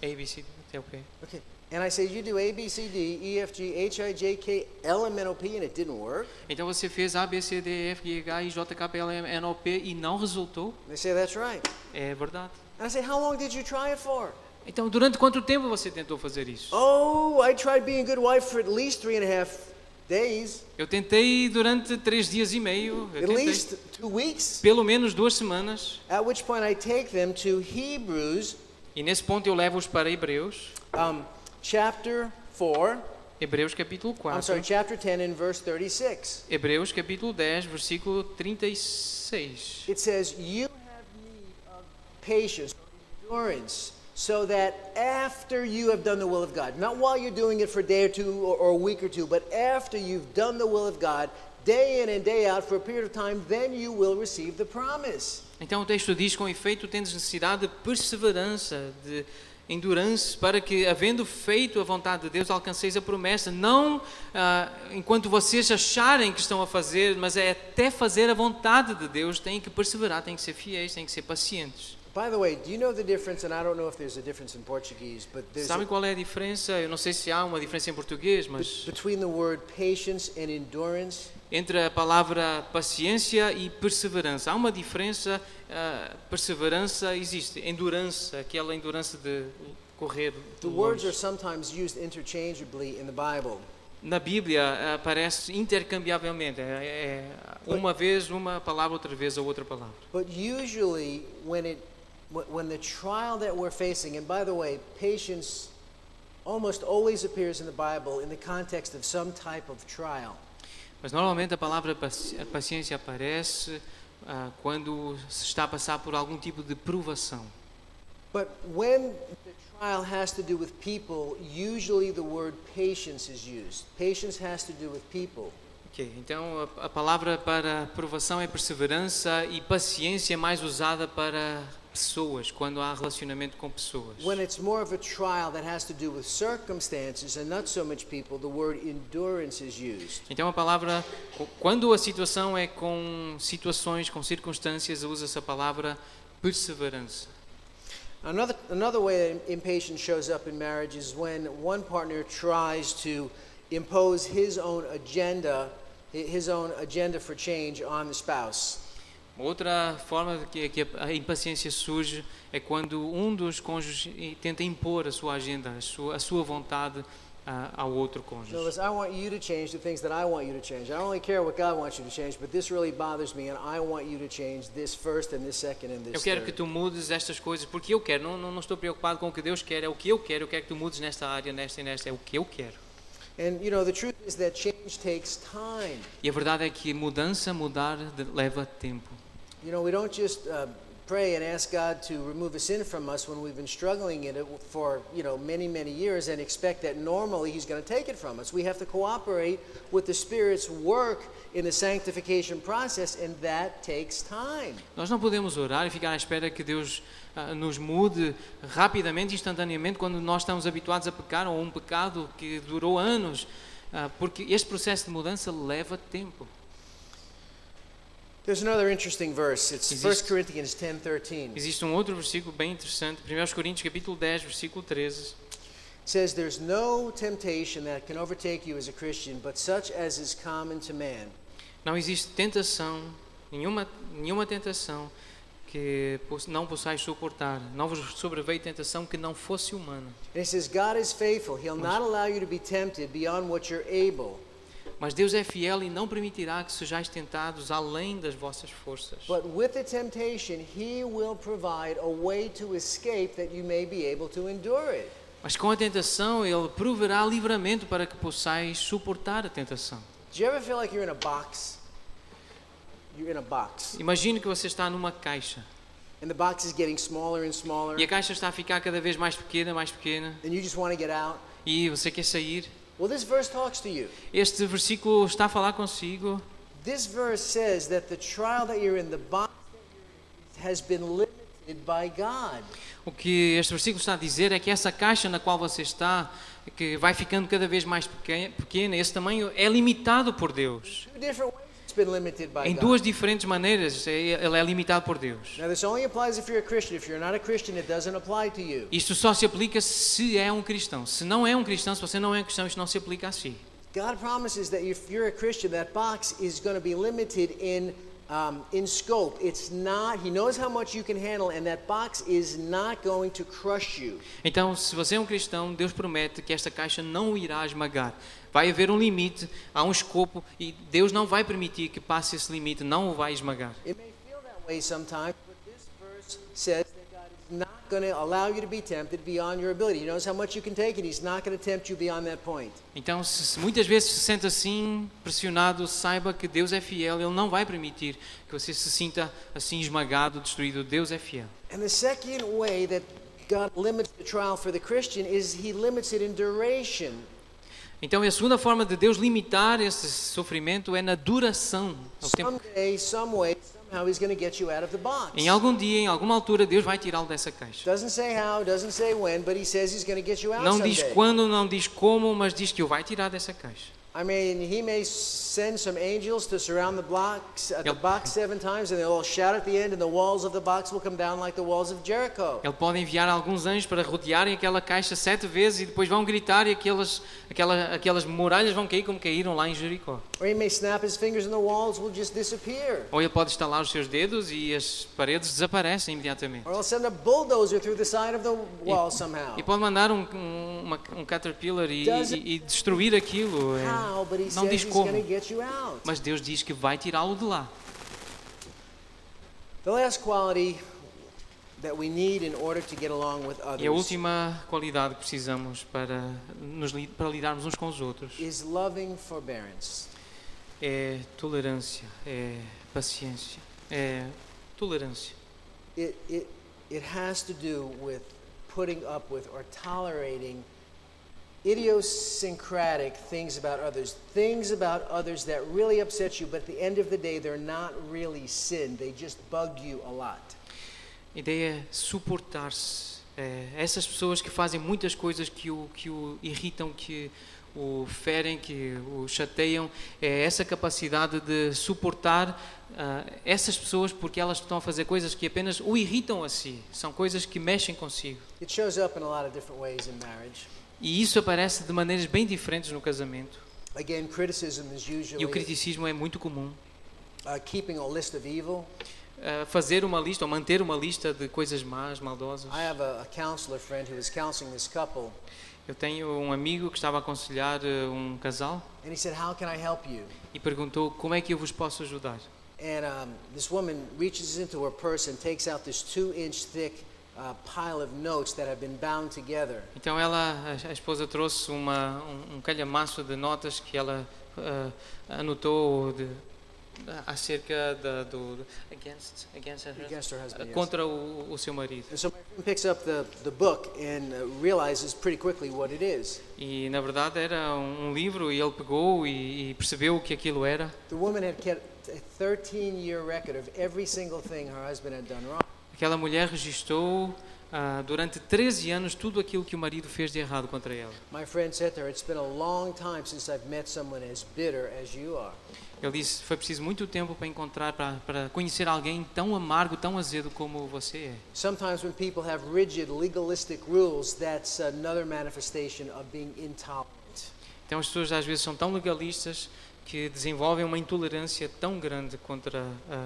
A, B, C, D até o P. Okay. And I say, you do A, B, C, D, E, F, G, H, I, J, K, L, M, N, O, P, and it didn't work? Então você fez A, B, C, D, E, F, G, H, I, J, K, L, M, N, O, P e não resultou? They say, that's right. É verdade. And I say, how long did you try it for? Então, durante quanto tempo você tentou fazer isso? Oh, I tried being a good wife for at least 3.5 days. Eu tentei durante 3 dias e meio. Eu At tentei. least 2 weeks. Pelo menos 2 semanas. At which point I take them to Hebrews E nesse ponto eu levo-os para Hebreus. chapter 4. Hebreus capítulo I'm sorry, 4. chapter 10 and verse 36. Hebreus capítulo 10, versículo 36. It says, you have need of patience, endurance, so that after you have done the will of God, not while you're doing it for a day or two or a week or two, but after you've done the will of God, day in and day out for a period of time, then you will receive the promise. Então o texto diz, com efeito, tendes necessidade de perseverança, de endurance, para que, havendo feito a vontade de Deus, alcanceis a promessa. Não enquanto vocês acharem que estão a fazer, mas é até fazer a vontade de Deus. Têm que perseverar, têm que ser fiéis, têm que ser pacientes. By the way, do you know the difference, and I don't know if there's a difference in Portuguese, but there's Sabem qual é a diferença? Eu não sei se há uma diferença em português, mas between the word patience and endurance. entre a palavra paciência e perseverança. Há uma diferença. Perseverança existe. Endurance, aquela endurance de correr. The words are sometimes used interchangeably in the Bible. Na Bíblia aparece intercambiavelmente. Uma vez uma palavra, outra vez a outra palavra. But usually when the trial that we're facing, and by the way, patience almost always appears in the Bible in the context of some type of trial. Mas normalmente a palavra paciência aparece quando se está a passar por algum tipo de provação. But when the trial has to do with people, usually the word patience is used. Patience has to do with people. Ok, então a palavra para provação é perseverança e paciência é mais usada para pessoas, quando há relacionamento com pessoas. When it's more of a trial that has to do with circumstances and not so much people, the word endurance is used. Então a palavra, quando a situação é com situações, com circunstâncias, usa-se a palavra perseverança. Another way that impatience shows up in marriage is when one partner tries to impose his own agenda for change on the spouse. Outra forma que a impaciência surge é quando um dos cônjuges tenta impor a sua agenda, a sua vontade ao outro cônjuge. So listen, I want you to change the things that I want you to change. I don't really care what God wants you to change, but this really bothers me, and I want you to change this first and this second and this Eu quero third. que tu mudes estas coisas porque eu quero. Não estou preocupado com o que Deus quer, é o que eu quero. Eu quero que tu mudes nesta área, nesta e nesta, é o que eu quero. And you know, the truth is that change takes time. E a verdade é que mudar leva tempo. You know, we don't just pray and ask God to remove a sin from us when we've been struggling in it for, many, many years and expect that normally He's going to take it from us. We have to cooperate with the Spirit's work in the sanctification process, and that takes time. Nós não podemos orar e ficar à espera que Deus nos mude rapidamente, instantaneamente, quando nós estamos habituados a pecar ou um pecado que durou anos, porque este processo de mudança leva tempo. There's another interesting verse. It's 1 Corinthians 10:13. Existe um outro versículo bem interessante, 1 Coríntios capítulo 10, versículo 13. It says, "There's no temptation that can overtake you as a Christian, but such as is common to man." Não existe tentação, nenhuma tentação que não possais suportar. Não vos sobreveio tentação que não fosse humana. And it says, "God is faithful. He'll not allow you to be tempted beyond what you're able. Mas Deus é fiel e não permitirá que sejais tentados além das vossas forças. But with the temptation, He will provide a way to escape that you may be able to endure it." Mas com a tentação Ele proverá livramento para que possais suportar a tentação. Do you ever feel like you're in a box? You're in a box. Imagine que você está numa caixa And the box is getting smaller and smaller. e a caixa está a ficar cada vez mais pequena, And you just want to get out. e você quer sair. Well, this verse talks to you. Este versículo está a falar consigo. This verse says that the trial that you're in, the box that you're in, has been limited by God. O que este versículo está a dizer é que essa caixa na qual você está, que vai ficando cada vez mais pequena, esse tamanho é limitado por Deus. Two different ways it's been limited by Em God. duas diferentes maneiras, ele é limitado por Deus. Now, this only applies if you're a Christian. If you're not a Christian, it doesn't apply to you. Isto só se aplica se é um cristão. Se não é um cristão, se você não é um cristão, isto não se aplica a si. God promises that if you're a Christian, that box is going to be limited in scope. It's not. He knows how much you can handle, and that box is not going to crush you. Então, se você é um cristão, Deus promete que esta caixa não o irá esmagar. Vai haver um limite, há um escopo, e Deus não vai permitir que passe esse limite, não o vai esmagar. It may feel that way sometimes, but this verse says that God is not going to allow you to be tempted beyond your ability. He knows how much you can take, and He's not going to tempt you beyond that point. Então, se muitas vezes se sente assim, pressionado, saiba que Deus é fiel, Ele não vai permitir que você se sinta assim esmagado, destruído. Deus é fiel. And the second way that God limits the trial for the Christian is He limits it in duration. Então, a segunda forma de Deus limitar esse sofrimento é na duração. O tempo. Someday, some way, somehow He's going to get you out of the box. Em algum dia, em alguma altura, Deus vai tirá-lo dessa caixa. Doesn't say how, doesn't say when, but He says He's going to get you out Não diz someday. quando, não diz como, mas diz que o vai tirar dessa caixa. I mean, He may send some angels to surround the box 7 times, and they'll all shout at the end, and the walls of the box will come down like the walls of Jericho. Ele pode enviar alguns anjos para rodearem aquela caixa 7 vezes e depois vão gritar e aquelas muralhas vão cair como caíram lá em Jericó. Or He may snap His fingers and the walls will just disappear. Ou ele pode estalar os seus dedos e as paredes desaparecem imediatamente. Or He'll send a bulldozer through the side of the wall somehow. E pode mandar um caterpillar e destruir aquilo. How, but He Não says diz He's como. going to get you out. Mas Deus diz que vai tirá-lo de lá. The last quality that we need in order to get along with E a others última qualidade que precisamos para lidarmos uns com os outros is loving forbearance. é tolerância, é paciência, é tolerância. It has to do with putting up with or tolerating idiosyncratic things about others that really upset you, but at the end of the day, they're not really sin. They just bug you a lot. A ideia é suportar-se. Essas pessoas que fazem muitas coisas que o irritam, que o ferem, que o chateiam, é essa capacidade de suportar essas pessoas porque elas estão a fazer coisas que apenas o irritam a si. São coisas que mexem consigo. It shows up in a lot of different ways in marriage. E isso aparece de maneiras bem diferentes no casamento. Again, criticism is E o usually criticismo é muito comum. Keeping a list of evil. Fazer uma lista ou manter uma lista de coisas más, maldosas. I have a counselor friend who was counseling this couple, Eu tenho um amigo que estava a aconselhar um casal and he said, "How can I help you?" e perguntou como é que eu vos posso ajudar. And this woman reaches into her purse and takes out this 2-inch thick pile of notes that have been bound together. Então a esposa trouxe um calhamaço de notas que ela anotou acerca do against Her husband, yes. contra o seu marido. And so my friend picks up the book and realizes pretty quickly what it is. E na verdade era um livro e ele pegou e percebeu o que aquilo era. The woman had kept a 13-year record of every single thing her husband had done wrong. Aquela mulher registou durante 13 anos tudo aquilo que o marido fez de errado contra ela. My friend said to her, "It's been a long time since I've met someone as bitter as you are." Ele disse, foi preciso muito tempo para encontrar, para conhecer alguém tão amargo, tão azedo como você é. Sometimes when people have rigid legalistic rules, that's another manifestation of being intolerant. Então as pessoas às vezes são tão legalistas que desenvolvem uma intolerância tão grande contra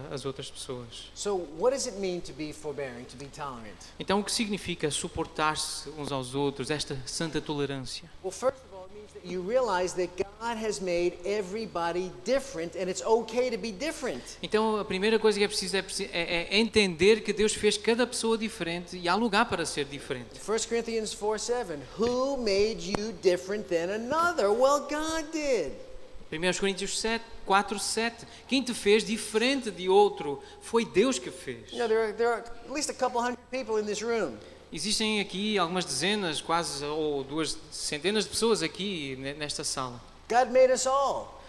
as outras pessoas. So what does it mean to be forbearing, to be tolerant? Então o que significa suportar-se uns aos outros, esta santa tolerância? Well, first of all, it means that you realize that God has made everybody different and it's okay to be different. Então a primeira coisa que é preciso é entender que Deus fez cada pessoa diferente e há lugar para ser diferente. 1 Corinthians 4:7, who made you different than another? Well, God did. 1 Coríntios 4:7. Quem te fez diferente de outro foi Deus que fez. You know, there are at least a couple hundred people in this room. Existem aqui algumas dezenas, quase, ou 2 centenas de pessoas aqui nesta sala. God made us all.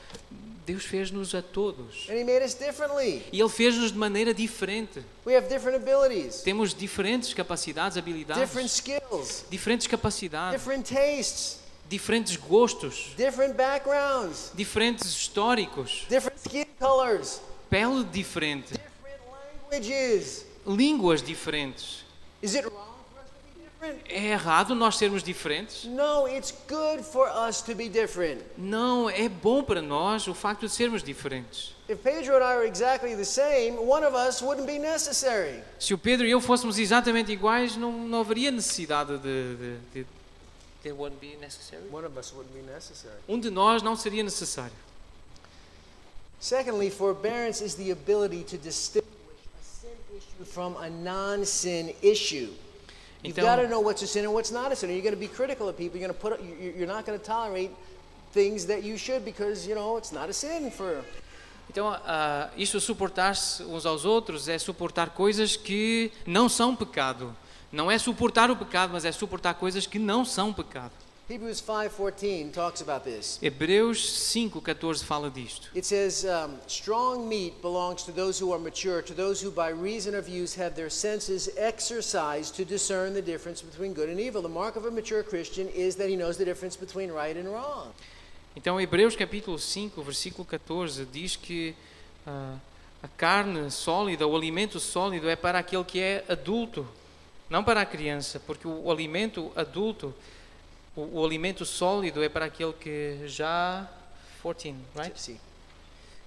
Deus fez-nos a todos. And He made us differently. E Ele fez-nos de maneira diferente. We have different abilities, Temos diferentes capacidades, different habilidades, skills, diferentes capacidades, different tastes, diferentes gostos, different backgrounds, diferentes históricos, different skin colors, pele diferente, different languages. línguas diferentes. Is it wrong for us to be different? É errado nós sermos diferentes? No, it's good for us to be different. Não, é bom para nós o facto de sermos diferentes. If Pedro and I were exactly the same, one of us wouldn't be necessary. Se o Pedro e eu fôssemos exatamente iguais, não haveria necessidade de It wouldn't be necessary. One of us wouldn't be necessary. Um de nós não seria necessário. Secondly, forbearance is the ability to distinguish a sin issue from a non-sin issue. You've Então- got to know what's a sin and what's not a sin. You're going to be critical of people. You're not going to tolerate things that you should because, you know, it's not a sin for... Então, isto suportar-se uns aos outros é suportar coisas que não são pecado. Não é suportar o pecado, mas é suportar coisas que não são pecado. Hebrews 5:14 talks about this. Hebreus 5:14 fala disto. It says, strong meat belongs to those who are mature, to those who by reason of use have their senses exercised to discern the difference between good and evil. The mark of a mature Christian is that he knows the difference between right and wrong. Então, Hebreus capítulo 5, versículo 14, diz que a carne sólida, o alimento sólido é para aquele que é adulto, não para a criança, porque o alimento adulto, o alimento sólido é para aquele que já 14, right? See.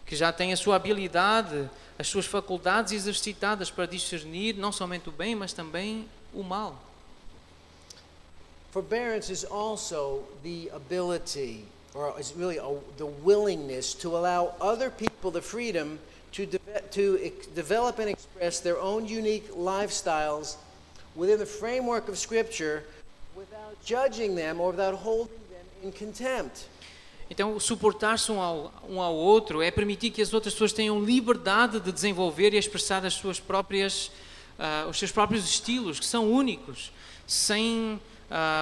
Que já tem a sua habilidade, as suas faculdades exercitadas para discernir não somente o bem, mas também o mal. Forbearance is also the ability, or is really the willingness to allow other people the freedom to develop and express their own unique lifestyles within the framework of Scripture without judging them or without holding them in contempt. Então, suportar-se um ao outro é permitir que as outras pessoas tenham liberdade de desenvolver e expressar as suas próprias, os seus próprios estilos, que são únicos, sem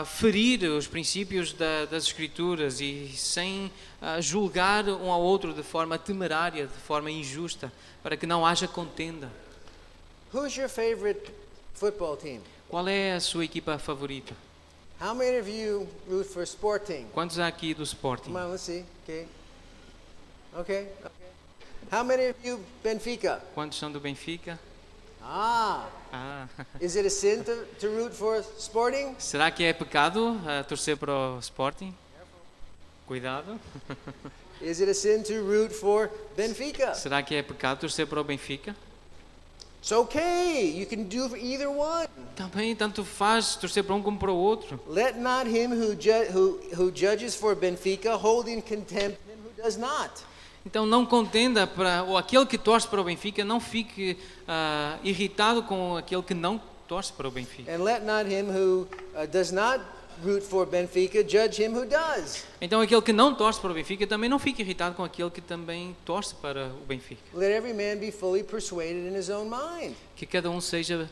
ferir os princípios das Escrituras e sem julgar um ao outro de forma temerária, de forma injusta, para que não haja contenda. Who's your favorite football team? Qual é a sua equipa favorita? How many of you root for Sporting? Quantos há aqui do Sporting? Come on, let's see. Okay. Okay. How many of you Benfica? Quantos são do Benfica? Ah. Ah. Is it a sin to root for Sporting? Será que é pecado torcer para o Sporting? Cuidado. Is it a sin to root for Benfica? Será que é pecado torcer para o Benfica? It's okay. You can do either one. Também tanto faz torcer para um como para o outro. Let not him who judges for Benfica hold in contempt him who does not. Então não contenda ou aquele que torce para o Benfica não fique irritado com aquele que não torce para o Benfica. And let not him who does not root for Benfica judge him who does. Então aquele que não torce para o Benfica também não fique irritado com aquele que também torce para o Benfica. Let every man be fully persuaded in his own mind. Que cada um seja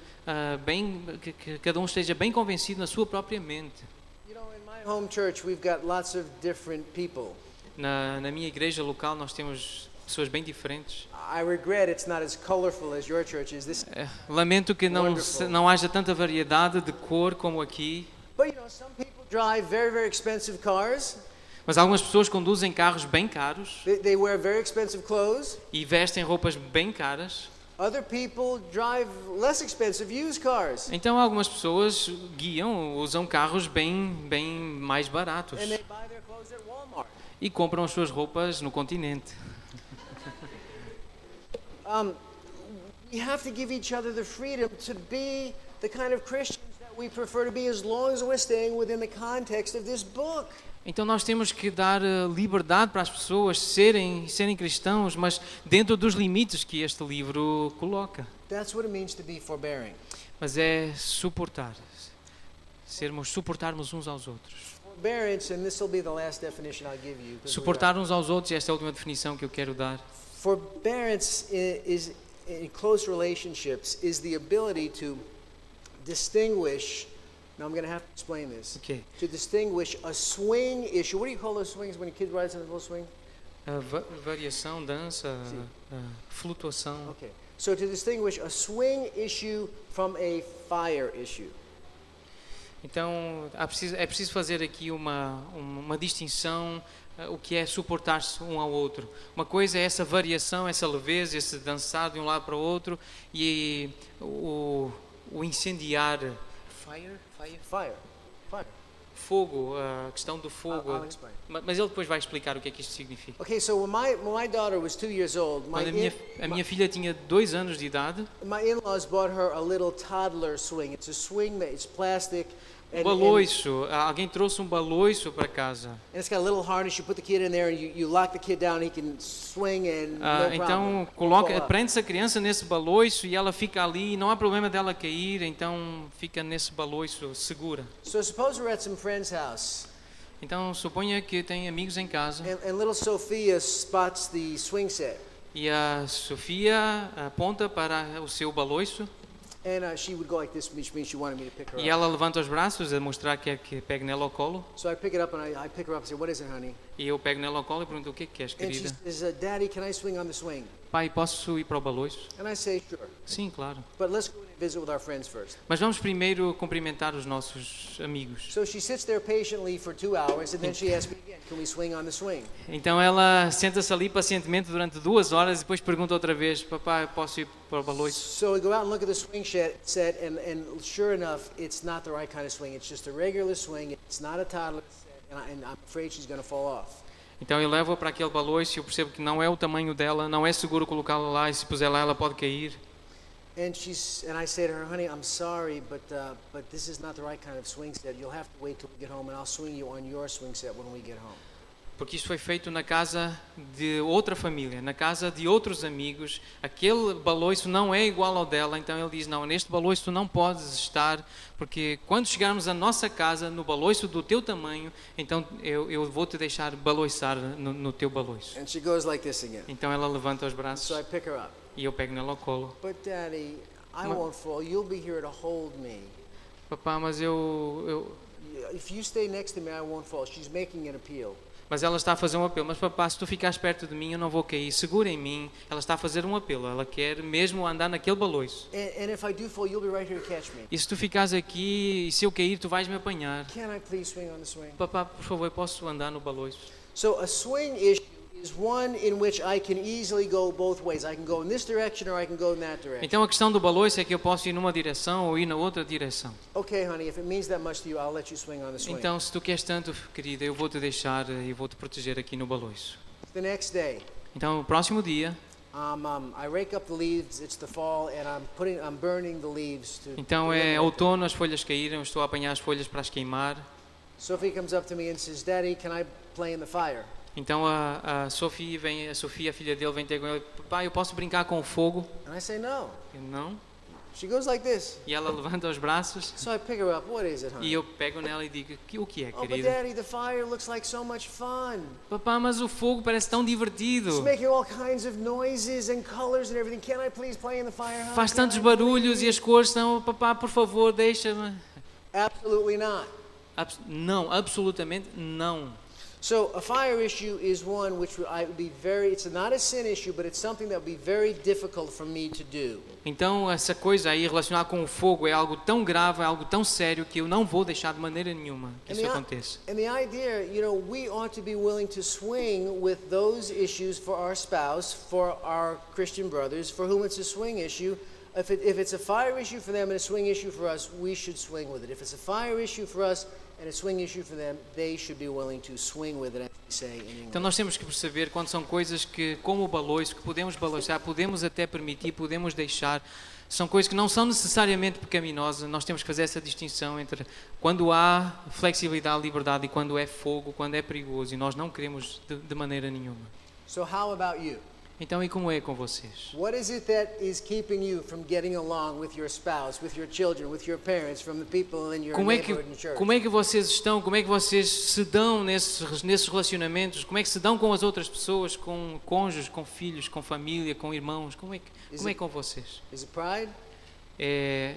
que cada um esteja bem convencido na sua própria mente. You know, in my home church we've got lots of different people. Na minha igreja local nós temos pessoas bem diferentes. I regret it's not as colorful as your church is. This Lamento que não haja tanta variedade de cor como aqui. But you know, some people drive very, very expensive cars. Mas algumas pessoas conduzem carros bem caros. They wear very expensive clothes. E vestem roupas bem caras. Other people drive less expensive used cars. Então algumas pessoas usam carros bem mais baratos. And they buy their clothes at Walmart. E compram as suas roupas no continente. We have to give each other the freedom to be the kind of Christians that we prefer to be, as long as we're staying within the context of this book. Então nós temos que dar liberdade para as pessoas serem cristãos, mas dentro dos limites que este livro coloca. That's what it means to be forbearing. Mas é suportarmos uns aos outros. Forbearance, and this will be the last definition I'll give you. Suportar uns aos outros, esta é a última definição que eu quero dar. Forbearance is in close relationships is the ability to distinguish. Now I'm going to have to explain this. Okay. To distinguish a swing issue. What do you call those swings when a kid rides on a little swing? Variação, dança, flutuação. Okay. So to distinguish a swing issue from a fire issue. Então é preciso fazer aqui uma distinção, o que é suportar-se um ao outro. Uma coisa é essa variação, essa leveza, esse dançar de um lado para o outro, e o incendiar. Fire. Fogo, a questão do fogo. I'll explain. Mas ele depois vai explicar o que é que isto significa. Okay, so when my daughter was 2 years old, Quando a minha filha tinha 2 anos de idade, my in-laws bought her a little toddler swing. It's a swing that it's plastic. Baloiço. Alguém trouxe um baloiço para casa. And it's got a little harness. You put the kid in there, and you lock the kid down. He can swing and no então problem. prende-se a criança nesse baloiço e ela fica ali. Não há problema dela cair. Então fica nesse baloiço segura. So suppose we're at some friend's house. Então suponha que tem amigos em casa. And little Sophia spots the swing set. E a Sofia aponta para o seu baloiço. And she would go like this, which means she wanted me to pick her E up. ela levanta os braços a mostrar que quer que pegue nela ao colo. So I pick it up and I pick her up and say, "What is it, honey?" E eu pego nela ao colo e pergunto: o que é que queres, And she querida? says, "Daddy, can I swing on the swing?" Pai, posso ir para o baloiço? And I say, "Sure." Sim, claro. But let's go and visit with our friends first. Mas vamos primeiro cumprimentar os nossos amigos. So she sits there patiently for 2 hours, and then she asks me again, "Can we swing on the swing?" Então ela senta-se ali pacientemente durante 2 horas e depois pergunta outra vez: papai, posso ir para o baloiço? So we go out and look at the swing set, and sure enough, it's not the right kind of swing. It's just a regular swing. It's not a toddler set, and I'm afraid she's going to fall off. Então eu levo-a para aquele baloiço e eu percebo que não é o tamanho dela, não é seguro colocá-la lá e se puser lá ela pode cair. And I say to her, "Honey, I'm sorry, but this is not the right kind of swing set. You'll have to wait till we get home, and I'll swing you on your swing set when we get home." Porque isto foi feito na casa de outra família, na casa de outros amigos. Aquele baloiço não é igual ao dela, então ele diz: não, neste baloiço tu não podes estar, porque quando chegarmos à nossa casa, no baloiço do teu tamanho, então eu vou te deixar baloiçar no teu baloiço. And she goes like this again. Então ela levanta os braços So I pick her up. e eu pego nela ao colo. But Daddy, I won't fall. You'll be here to hold me. Papá, mas eu If you stay next to me, I won't fall. She's making an appeal. Mas ela está a fazer um apelo. Mas papá, se tu ficares perto de mim, eu não vou cair. Segura em mim. Ela está a fazer um apelo. Ela quer mesmo andar naquele baloiço. And if I do fall, you'll be right here to catch me. E se tu ficares aqui e se eu cair, tu vais me apanhar. Can I please swing on the swing? Papá, por favor, eu posso andar no baloiço? So a swing issue is one in which I can easily go both ways. I can go in this direction or I can go in that direction. Então a questão do baloiço é que eu posso ir numa direção ou ir na outra direção. Okay, honey, if it means that much to you, I'll let you swing on the swing. Então, se tu queres tanto, querida, eu vou te deixar e vou te proteger aqui no baloiço. The next day, Então, o próximo dia, I rake up the leaves. It's the fall, and I'm burning the leaves to. então é outono, as folhas caíram, eu estou a apanhar as folhas para as queimar. Sophie comes up to me and says, "Daddy, can I play in the fire?" Então a Sofia, a filha dele, vem ter com ele. Pai, eu posso brincar com o fogo? And I say, "No." Eu, não. She goes like this. E ela levanta os braços So I pick her up. What is it, honey? e eu pego nela e digo, o que é, Oh, but querida? Daddy, the fire looks like so much fun. Papá, mas o fogo parece tão divertido. It's making all kinds of noises and colors and everything. Can I please play in the fire, honey? Faz Can tantos I barulhos e as cores são, papá, por favor, deixa-me. Absolutely not. Não, absolutamente não. So a fire issue is one which I would be it's not a sin issue, but it's something that would be very difficult for me to do. Então essa coisa aí relacionada com o fogo é algo tão grave, é algo tão sério que eu não vou deixar de maneira nenhuma que isso aconteça. And the idea, we ought to be willing to swing with those issues for our spouse, for our Christian brothers, for whom it's a swing issue. If it's a fire issue for them and a swing issue for us, we should swing with it. If it's a fire issue for us and a swing issue for them, they should be willing to swing with it, as we say in English. Então nós temos que perceber quando são coisas que, como o baloiço, que podemos baloiçar, podemos até permitir, podemos deixar, são coisas que não são necessariamente pecaminosas. Nós temos que fazer essa distinção entre quando há flexibilidade, liberdade e quando é fogo, quando é perigoso, e nós não queremos de maneira nenhuma. So how about you? Então, e como é com vocês? What is it that is keeping you from getting along with your spouse, with your children, with your parents, from the people in your neighborhood and church? Como é que vocês estão? Como é que vocês se dão nesses relacionamentos? Como é que se dão com as outras pessoas, com cônjuges, com filhos, com família, com irmãos? Como é com vocês? Is it pride?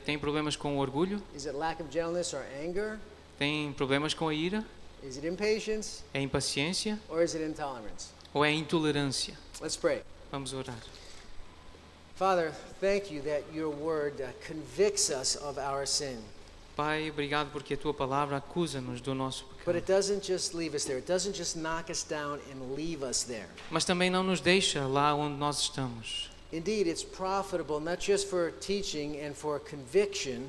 Tem problemas com o orgulho? Is it lack of gentleness or anger? Tem problemas com a ira? Is it impatience? É impaciência? Or is it intolerance? Ou é intolerância? Let's pray. Vamos orar. Father, thank you that your word convicts us of our sin. Pai, obrigado porque a tua palavra acusa-nos do nosso But it pecado. doesn't just leave us there. It doesn't just knock us down and leave us there. Mas também não nos deixa lá onde nós estamos. Indeed, it's profitable not just for teaching and for conviction,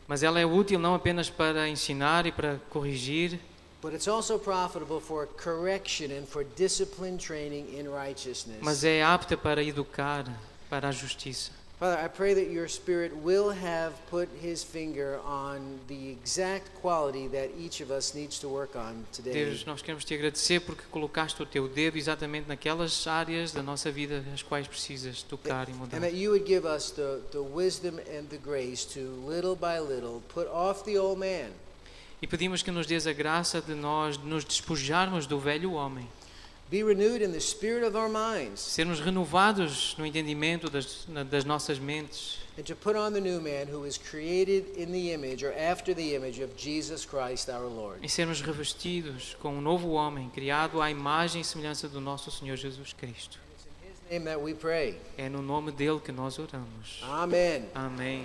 Mas ela é útil não apenas para ensinar e para corrigir, but it's also profitable for correction and for discipline training in righteousness. mas é apta para educar, para a justiça. Father, I pray that your Spirit will have put his finger on the exact quality that each of us needs to work on today. Deus, nós queremos te agradecer porque colocaste o teu dedo exatamente naquelas áreas da nossa vida as quais precisas tocar e mudar. And that you would give us the wisdom and the grace to, little by little, put off the old man. E pedimos que nos dês a graça de nós nos despojarmos do velho homem, Be renewed in the spirit of our minds, sermos renovados no entendimento das nossas mentes and to put on the new man who is created in the image or after the image of Jesus Christ our Lord. e sermos revestidos com um novo homem criado à imagem e semelhança do nosso Senhor Jesus Cristo. It's in his name that we pray. É no nome dele que nós oramos. Amen. Amém.